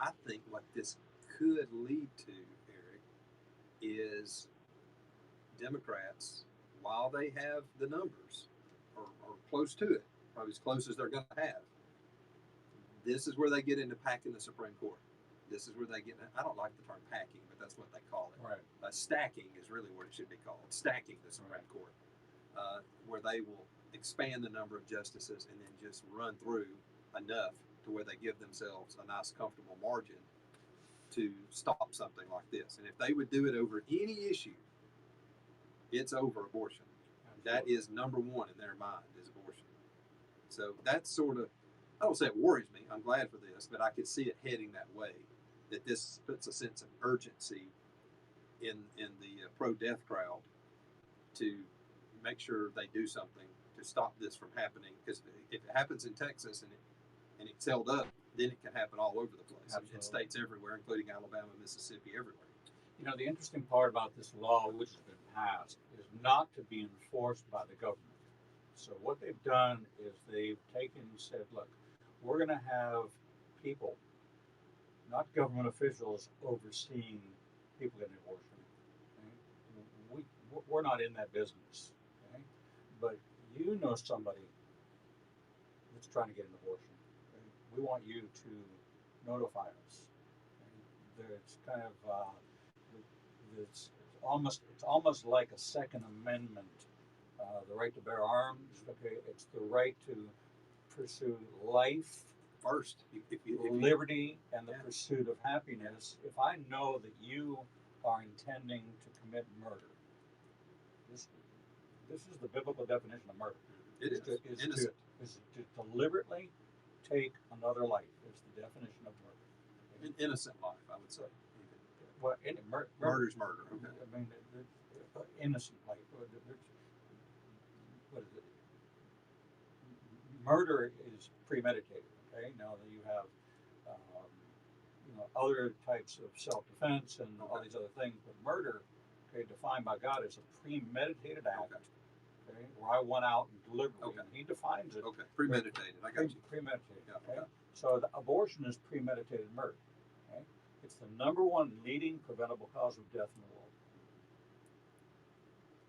I think what this could lead to, Eric, is Democrats, while they have the numbers, or close to it, probably as close as they're going to have, this is where they get into packing the Supreme Court. This is where they get, I don't like the term packing, but that's what they call it. Right. Stacking is really what it should be called, stacking the Supreme Court. where they will expand the number of justices and then just run through enough to where they give themselves a nice, comfortable margin to stop something like this. And if they would do it over any issue, it's over abortion. That is number one in their mind, is abortion. So that's sort of, I don't say it worries me. I'm glad for this, but I could see it heading that way. That this puts a sense of urgency in the pro-death crowd to make sure they do something to stop this from happening. Because if it happens in Texas and it's held up, then it can happen all over the place. Absolutely. In states everywhere, including Alabama, Mississippi, everywhere. You know, the interesting part about this law, which has been passed, is not to be enforced by the government. So what they've done is they've taken and said, look, we're going to have people, not government officials, overseeing people getting abortion. Okay? We're not in that business. Okay? But you know somebody that's trying to get an abortion. Okay? We want you to notify us. Okay? There's kind of it's almost like a Second Amendment, the right to bear arms. Okay, it's the right to pursue life First, if you liberty, and the Yeah. pursuit of happiness. If I know that you are intending to commit murder, this is the biblical definition of murder. it is innocent. Is to deliberately take another life. Is the definition of murder. Okay? An innocent life, I would say. Well, Murder's murder. Okay. I mean, innocent life. What is it? Murder is premeditated. Okay. Now that you have, other types of self-defense and all these other things, but murder, okay, defined by God, is a premeditated act. Okay. Where I went out and deliberately, and He defines it. Okay. Premeditated. I got you. Premeditated. Yeah, Okay. okay. So the abortion is premeditated murder. Okay. It's the number one leading preventable cause of death in the world.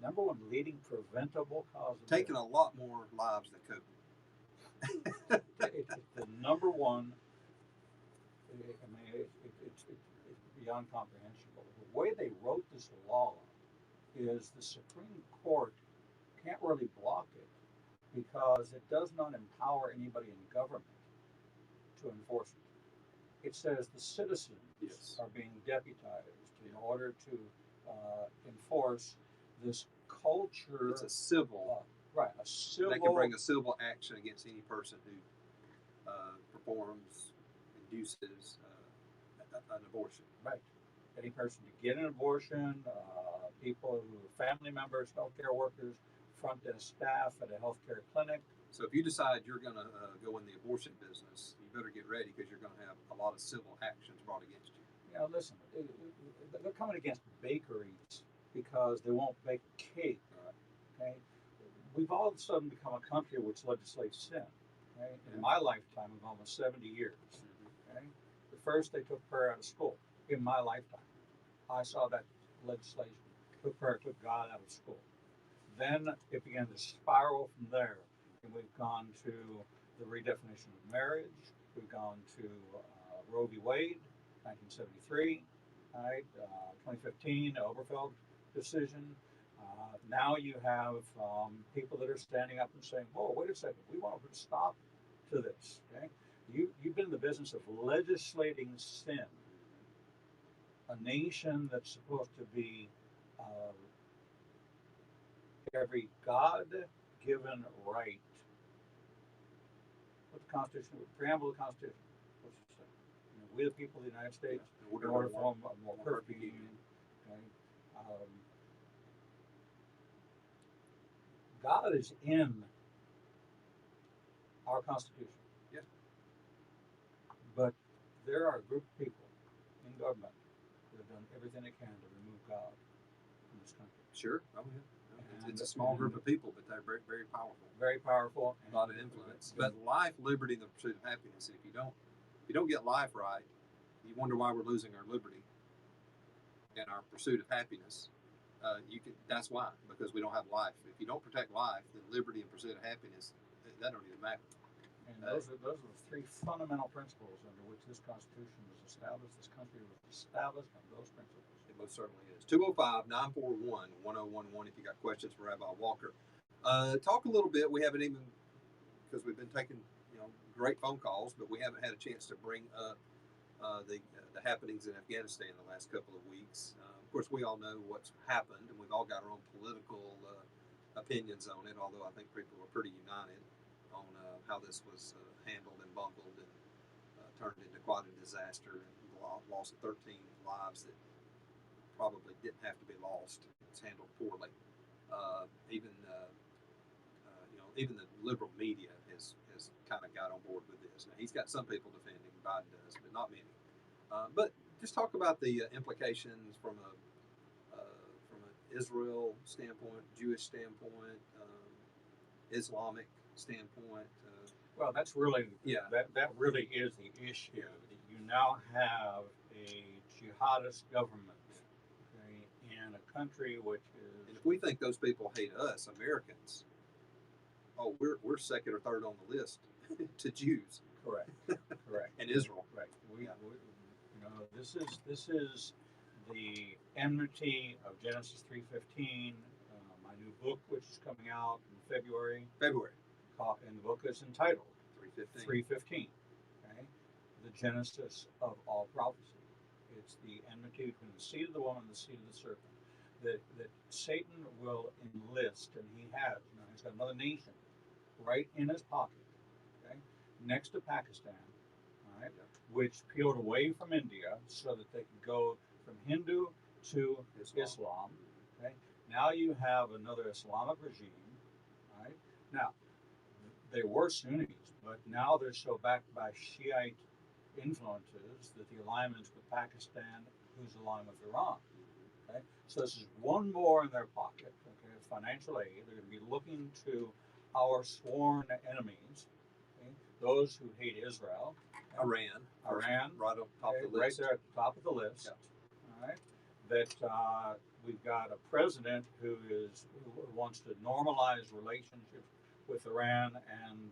Number one leading preventable cause of Taking death. a lot more lives than COVID. It's the number one. I mean, it's beyond comprehensible. The way they wrote this law is the Supreme Court can't really block it because it does not empower anybody in government to enforce it. It says the citizens Yes. are being deputized in order to enforce this culture. It's a civil. Right, a civil. They can bring a civil action against any person who performs, induces an abortion. Right. Any person to get an abortion, people who are family members, healthcare workers, front desk staff at a healthcare clinic. So if you decide you're going to go in the abortion business, you better get ready because you're going to have a lot of civil actions brought against you. You know, listen, they're coming against bakeries because they won't bake a cake. Okay, we've all of a sudden become a country which legislates sin. Okay? In my lifetime of almost 70 years, okay, the first they took prayer out of school. In my lifetime, I saw that legislation took God out of school. Then it began to spiral from there, and we've gone to the redefinition of marriage. We've gone to Roe v. Wade, 1973, right? 2015, Obergefell decision. Now you have people that are standing up and saying, "Whoa, wait a second, we want to put a stop to this." Okay, you've been in the business of legislating sin. A nation that's supposed to be every God-given right. What the Constitution, the preamble of the Constitution, what's it say? We the people of the United States, in order to form a more perfect union. Okay? God is in our Constitution. Yes. But there are a group of people in government that have done everything they can to remove God from this country. Sure. Oh, yeah. It's a small group of people, but they're very, very powerful. Very powerful. A lot of influence. But life, liberty, and the pursuit of happiness. If you don't get life right, you wonder why we're losing our liberty and our pursuit of happiness. That's why, because we don't have life. If you don't protect life, then liberty and pursuit of happiness, that don't even matter. And those are the three fundamental principles under which this Constitution was established. This country was established on those principles. It most certainly is. 205-941-1011 if you got questions for Rabbi Walker. Talk a little bit. We haven't even, because we've been taking great phone calls, but we haven't had a chance to bring up the happenings in Afghanistan the last couple of weeks. Of course, we all know what's happened, and we've all got our own political opinions on it. Although I think people are pretty united on how this was handled and bungled and turned into quite a disaster, and loss of 13 lives that probably didn't have to be lost. It's handled poorly. Even the liberal media has kind of got on board with this. Now, he's got some people defending, Biden does, but not many. But just talk about the implications from an Israel standpoint, Jewish standpoint, Islamic standpoint. Well, that's really Yeah. that really is the issue. You now have a jihadist government, okay, in a country which is. And if we think those people hate us, Americans, we're second or third on the list to Jews. Correct. And Israel. Right. This is the enmity of Genesis 3:15. My new book, which is coming out in February. And the book is entitled 3:15. Okay, the genesis of all prophecy. It's the enmity between the seed of the woman and the seed of the serpent. That Satan will enlist, and he has. He's got another nation right in his pocket, okay, next to Pakistan, all right, which peeled away from India so that they could go from Hindu to Islam. Okay, now you have another Islamic regime, all right. Now, they were Sunnis, but now they're so backed by Shiite influences that the alignments with Pakistan, who's aligned with Iran. Okay, so this is one more in their pocket. Okay, financial aid. They're going to be looking to our sworn enemies, okay, those who hate Israel, Iran, right up top of the right list. there at the top of the list. Yep. All right, that we've got a president who wants to normalize relationships with Iran and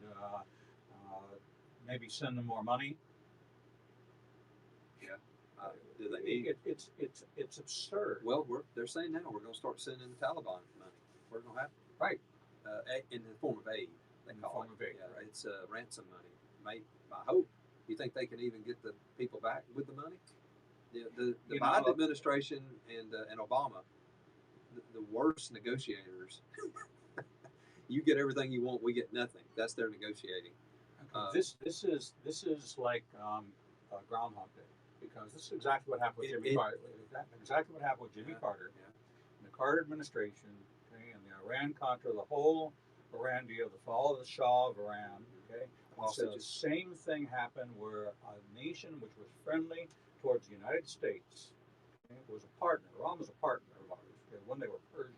maybe send them more money. Do they need? It's absurd. Well, they're saying now we're going to start sending the Taliban money. We're going to have right in the form of aid. They call it. Aid, yeah, right. It's ransom money. I hope. You think they can even get the people back with the money? The Biden administration and Obama, the worst negotiators. You get everything you want, we get nothing. That's their negotiating. This is like Groundhog Day, because this is exactly what happened with Jimmy Carter. Exactly what happened with Jimmy Carter, and the Carter administration, okay, and the Iran-Contra, the whole Iran deal, the fall of the Shah of Iran. Okay, so the same thing happened where a nation which was friendly towards the United States, okay, was a partner. Iran was a partner of ours, okay, when they were Persia.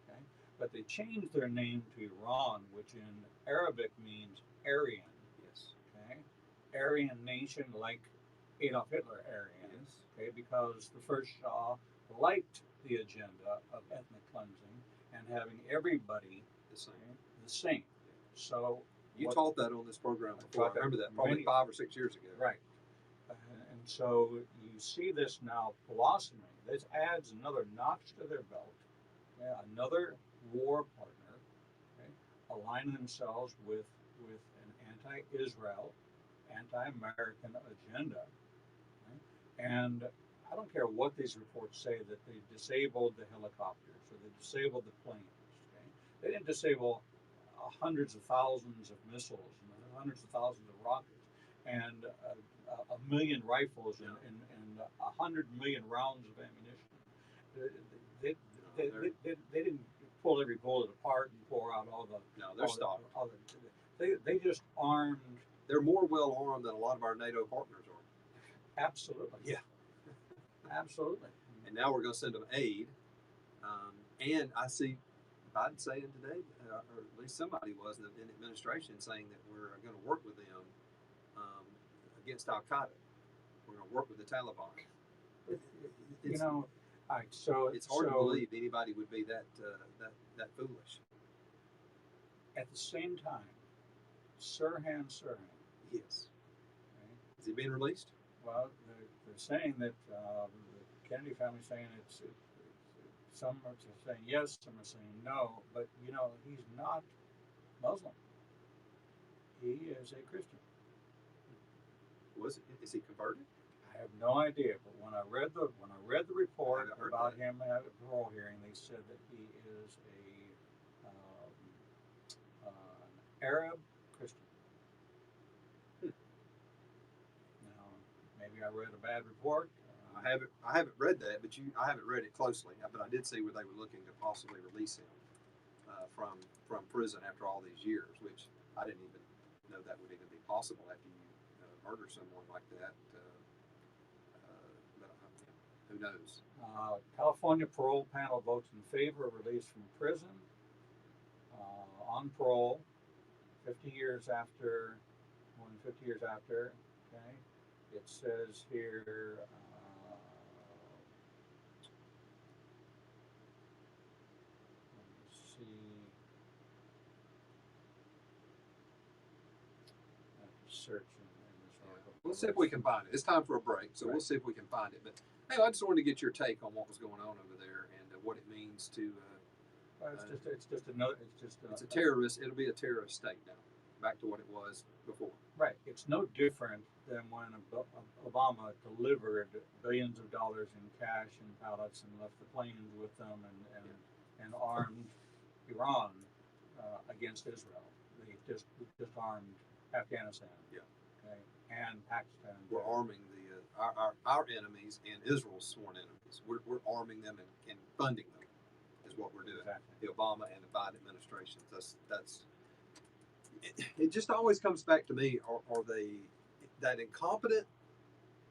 Okay, but they changed their name to Iran, which in Arabic means Aryan. Yes. Okay, Aryan nation, like Adolf Hitler Aryan. Yes. Okay, because the first Shah liked the agenda of ethnic cleansing and having everybody The same. the same. So You taught that on this program I before. I taught that remember that probably many- 5 or 6 years ago. right, and so you see this now blossoming. This adds another notch to their belt. Okay? Another war partner, okay? Aligning themselves with an anti-Israel, anti-American agenda. Okay? And I don't care what these reports say that they disabled the helicopters or they disabled the planes. Okay? They didn't disable hundreds of thousands of missiles and hundreds of thousands of rockets and a million rifles and 100 million rounds of ammunition. They didn't pull every bullet apart and pour out all the. No, they're stocked. They just armed. They're more well armed than a lot of our NATO partners are. Absolutely. Yeah. Absolutely. And now we're going to send them aid. And I see Biden saying today, or at least somebody was in the administration saying that we're going to work with them against Al Qaeda. We're going to work with the Taliban. All right, so it's hard to believe anybody would be that foolish. At the same time, Sirhan, Yes. okay, Is he being released? well, they're saying that the Kennedy family saying it's some are saying yes, some are saying no, but you know, he's not Muslim. He is a Christian. Is he converted? I have no idea, but when I read the report I heard about that. him at a parole hearing, they said that he is an Arab Christian. Now, maybe I read a bad report. I haven't read that, but I haven't read it closely. But I did see where they were looking to possibly release him from prison after all these years, which I didn't even know that would even be possible after you murder someone like that. But who knows? California parole panel votes in favor of release from prison on parole 50 years after, more than 50 years after. Okay, it says here. Let's see. I have to search in this article. We'll see if we can find it. It's time for a break, so we'll see if we can find it. But hey, I just wanted to get your take on what was going on over there and what it means to. It's a terrorist. It'll be a terrorist state now, back to what it was before. Right. It's no different than when Obama delivered billions of dollars in cash and pallets and left the planes with them and armed Iran against Israel. They just armed Afghanistan. Yeah. Okay. And Pakistan. We're arming our enemies and Israel's sworn enemies. We're arming them and funding them. Is what we're doing. Exactly. The Obama and the Biden administrations. That's. It just always comes back to me: are they that incompetent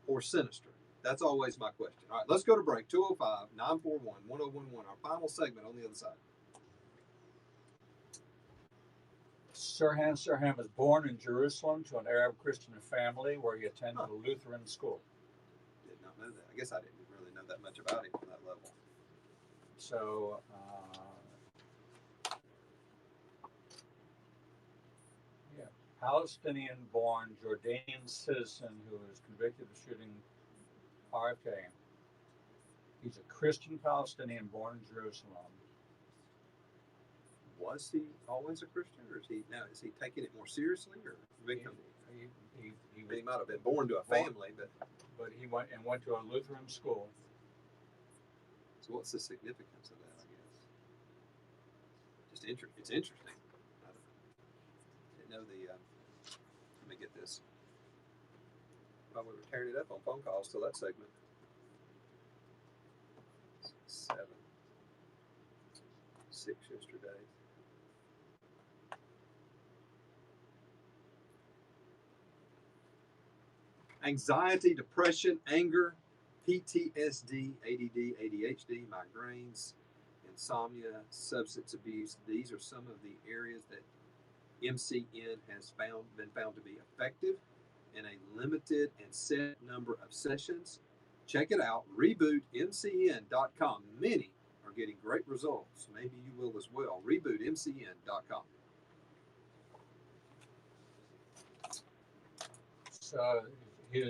or sinister? That's always my question. All right, let's go to break. 205-941-1011. Our final segment on the other side. Sirhan was born in Jerusalem to an Arab Christian family where he attended a Lutheran school. Did not know that. I guess I didn't really know that much about him on that level. So, Palestinian-born Jordanian citizen who was convicted of shooting RFK. He's a Christian Palestinian born in Jerusalem. Was he always a Christian, or is he taking it more seriously, or victim? He might have been born to a family, but he went to a Lutheran school. So what's the significance of that? I guess just it's interesting. I didn't know the. Let me get this. While we were tearing it up on phone calls till that segment. 7, 6 yesterday. Anxiety, depression, anger, PTSD, ADD, ADHD, migraines, insomnia, substance abuse. These are some of the areas that MCN has been found to be effective in a limited and set number of sessions. Check it out, rebootmcn.com. Many are getting great results. Maybe you will as well. Rebootmcn.com. So he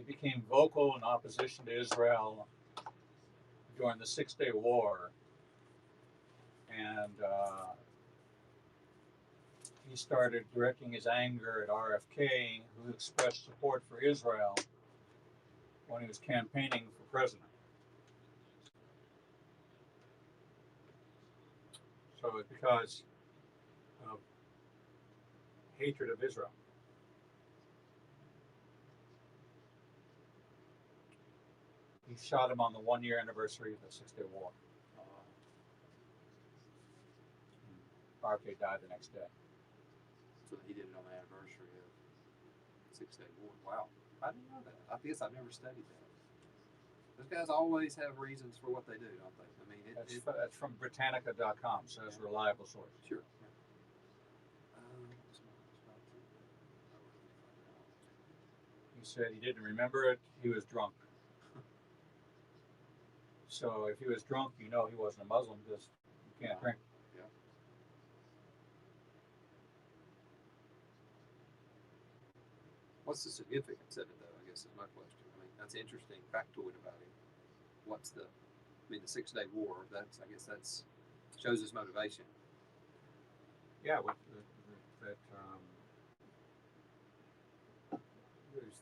became vocal in opposition to Israel during the 6-Day War, and he started directing his anger at RFK, who expressed support for Israel when he was campaigning for president. So it's because of hatred of Israel. He shot him on the 1-year anniversary of the 6-Day War. RFK died the next day. So he did it on the anniversary of 6-Day War. Wow. I didn't know that. I guess I've never studied that. Those guys always have reasons for what they do, don't they? I mean, that's from Britannica.com, so it's a reliable source. Sure. He said he didn't remember it. He was drunk. So if he was drunk, you know he wasn't a Muslim because you can't drink. Yeah. What's the significance of it, though? I guess is my question. I mean, that's an interesting factoid about him. What's the mean, the 6 Day War. I guess that's shows his motivation. Yeah,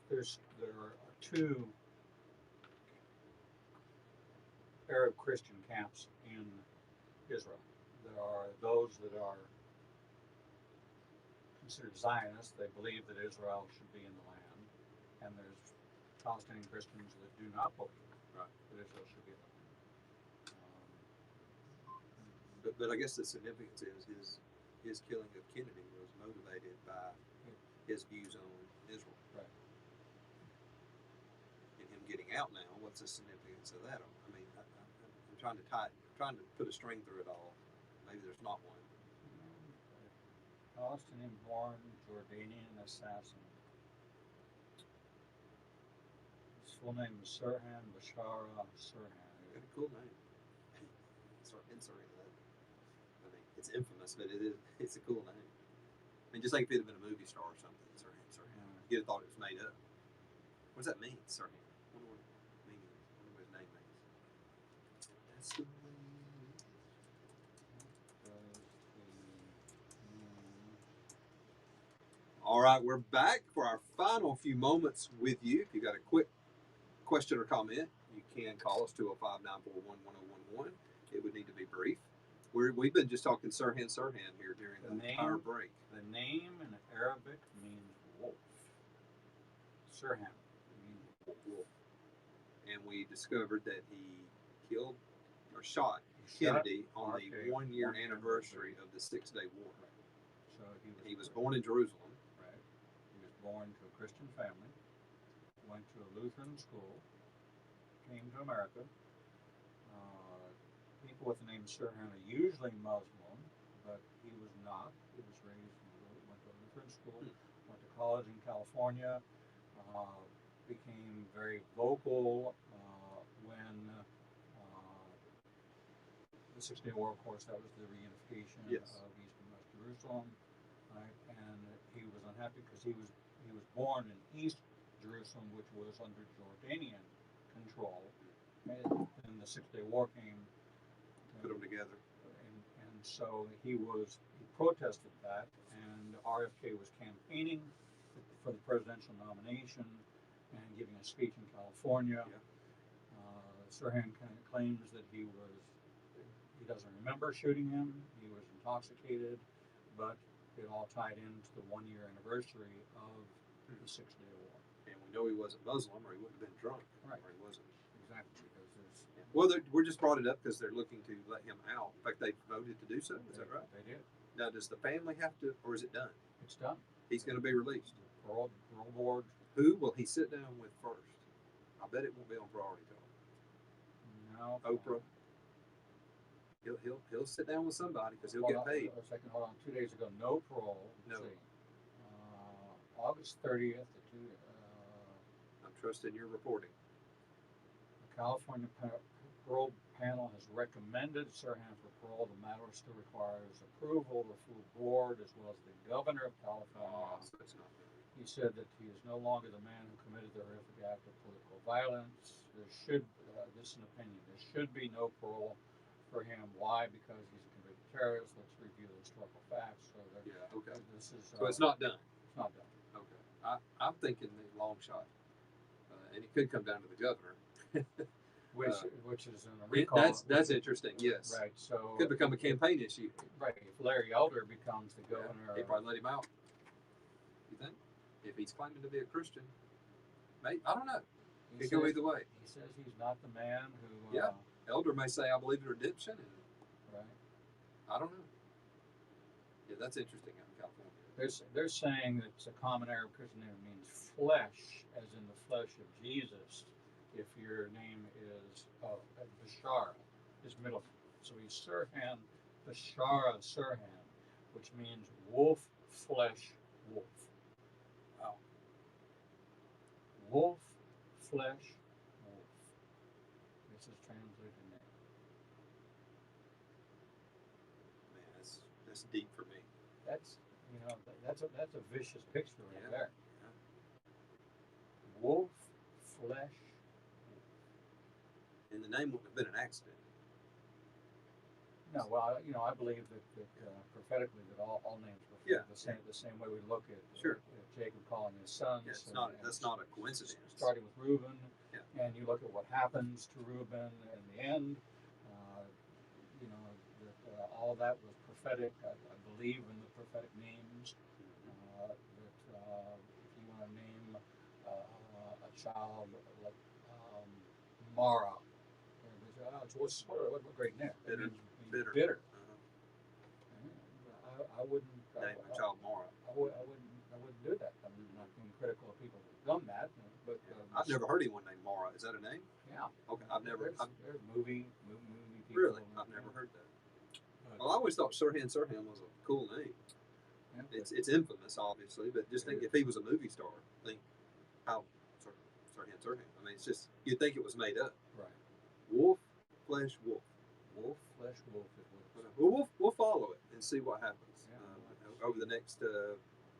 there are two Arab Christian camps in Israel. There are those that are considered Zionists. They believe that Israel should be in the land, and there's Palestinian Christians that do not believe that Israel should be in the land. But I guess the significance is his killing of Kennedy was motivated by his views on Israel. Right. And him getting out now, what's the significance of that? I mean, I'm trying to put a string through it all. Maybe there's not one. Palestinian-born Jordanian assassin. His full name is Sirhan Bashara Sirhan. Got a cool name. Start inserting that. I mean, it's infamous, but it's a cool name. I mean, just like if it had been a movie star or something, Sirhan. You'd have thought it was made up. What does that mean, Sirhan? I wonder what it means. I wonder what his name means. That's the way. All right, we're back for our final few moments with you. If you got a quick question or comment, you can call us 205-941-1011. It would need to be brief. We've been just talking Sirhan here during the entire break. The name in Arabic means wolf. Sirhan means wolf. And we discovered that he killed or shot Kennedy on the 1 year anniversary of the 6 Day War. So he was born in Jerusalem. Right. He was born to a Christian family, went to a Lutheran school, came to America. People with the name Sirhan are usually Muslim, but he was not. He was raised, went to a Lutheran school, went to college in California, became very vocal when the 6 Day War, of course, that was the reunification of East and West Jerusalem, right? And he was unhappy because he was born in East Jerusalem, which was under Jordanian control, and the 6 Day War came. Put them together. And so he protested that, and RFK was campaigning for the presidential nomination and giving a speech in California. Sirhan kind of claims that he doesn't remember shooting him. He was intoxicated, but it all tied into the 1 year anniversary of the 6 Day War. And we know he wasn't Muslim, or he wouldn't have been drunk. Right. Or he wasn't. Exactly. Because there's. Well, we're just brought it up because they're looking to let him out. In fact, they voted to do so. Is that right? They did. Now, does the family have to, or is it done? It's done. He's going to be released. Parole board. Who will he sit down with first? I bet it won't be on Priority Talk. No. Oprah. He'll sit down with somebody because he'll get paid. Hold on. 2 days ago, no parole. No. August 30th. I'm trusting your reporting. The California Parole Panel has recommended Sirhan for parole. The matter still requires approval of the full board as well as the governor of California. So it's not. He said that he is no longer the man who committed the horrific act of political violence. This is an opinion, there should be no parole for him. Why? Because he's a convicted terrorist. Let's review the historical facts. So Okay. This is. So it's not done. It's not done. Okay. I'm thinking the long shot, and it could come down to the governor. Which is in a recall. That's interesting. Yes. Right. So could become a campaign issue. Right. If Larry Elder becomes the governor, they probably let him out. You think? If he's claiming to be a Christian, maybe, I don't know. It could go either way. He says he's not the man who. Elder may say, "I believe in redemption," and right. I don't know. Yeah, that's interesting out in California. They're saying that it's a common Arab Christian name means flesh, as in the flesh of Jesus. If your name is Bashara, his middle name. So he's Sirhan Bashara Sirhan, which means wolf, flesh, wolf. Wow. Wolf, flesh, wolf. This is translated name. Man, that's deep for me. That's a vicious picture right there. Yeah. Wolf, flesh. and the name wouldn't have been an accident. No, well, I believe that prophetically that all names were Yeah. the same way we look at, Sure. at Jacob calling his sons. Yeah, that's and not a coincidence. starting with Reuben, Yeah. and you look at what happens to Reuben in the end. That all that was prophetic. I believe in the prophetic names. That if you want to name a child like Mara, what a great name. Bitter. It means Bitter. bitter. Uh-huh. I wouldn't. Name a child Mara. I wouldn't do that. I'm not being critical of people who've done that, but I've never heard anyone named Mara. Is that a name? Yeah. Okay, I've never. There's movie people. Really, I've never heard that. Well, I always thought Sirhan was a cool name. Yeah, It's infamous, obviously, but just think if he was a movie star, think how Sirhan. I mean, it's just you'd think it was made up. right. Wolf, flesh, wolf. Wolf, flesh, wolf. It was. Well, we'll follow it and see what happens Yeah. over the next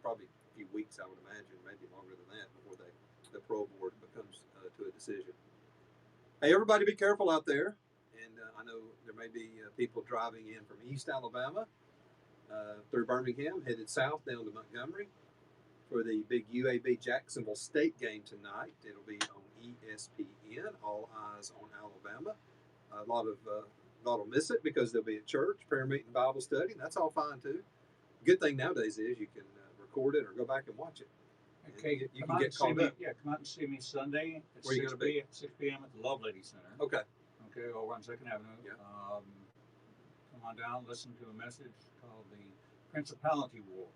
probably few weeks. I would imagine, maybe longer than that, before the pro board comes to a decision. Hey, everybody, be careful out there. And I know there may be people driving in from East Alabama through Birmingham, headed south down to Montgomery for the big UAB Jacksonville State game tonight. It'll be on ESPN. All eyes on Alabama. A lot will miss it because they'll be at church, prayer meeting, Bible study. And that's all fine too. Good thing nowadays is you can record it or go back and watch it. Okay, You come can out get and see called me. up. Yeah, come out and see me Sunday at Where you gonna be? 6 p.m. at the Lovelady Center. Okay. Okay, over on Second Avenue. Yeah. Come on down, listen to a message called the Principality Wars.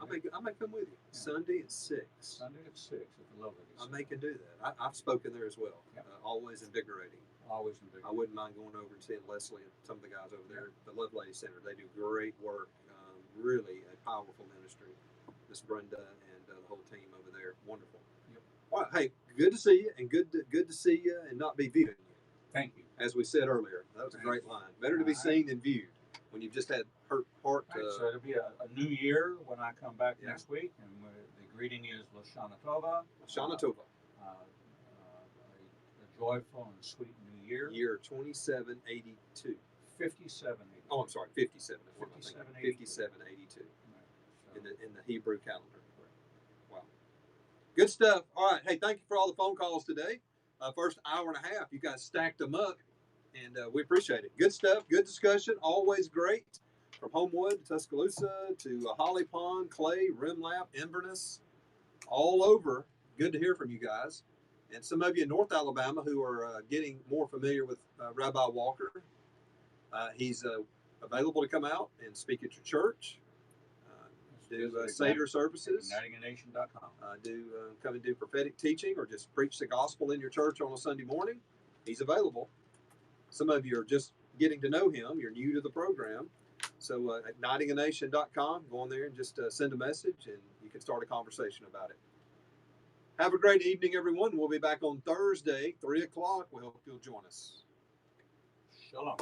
I may come with you. Sunday at 6. Sunday at 6 at the Lovelady I Center. may can do that. I've spoken there as well. Yeah. Always invigorating. Always in big. I wouldn't mind going over and seeing Leslie and some of the guys over there at the Lovelady Center. They do great work. Really a powerful ministry. Miss Brenda and the whole team over there. Wonderful. Yep. All right. Hey, good to see you, and good to see you and not be viewing you. Thank you. As we said earlier, that was a great line. Better to be seen than viewed when you've just had heart. Right, so it'll be a new year when I come back Yeah. next week, and the greeting is Lashana Tova. Shana Tova, A joyful and sweet new year. year 2782. 57. Oh, I'm sorry, 57. What am I thinking? 5782. 5782 in the Hebrew calendar. Wow. Good stuff. All right. Hey, thank you for all the phone calls today. First hour and a half, you guys stacked them up, and we appreciate it. Good stuff. Good discussion. Always great. From Homewood to Tuscaloosa to Holly Pond, Clay, Rimlap, Inverness, all over. Good to hear from you guys. And some of you in North Alabama who are getting more familiar with Rabbi Walker. He's available to come out and speak at your church. Do Seder services. IgnitingANation.com. Come and do prophetic teaching or just preach the gospel in your church on a Sunday morning. He's available. Some of you are just getting to know him. You're new to the program. So at IgnitingANation.com, go on there and just send a message and you can start a conversation about it. Have a great evening, everyone. We'll be back on Thursday, 3 o'clock. We hope you'll join us. Shalom.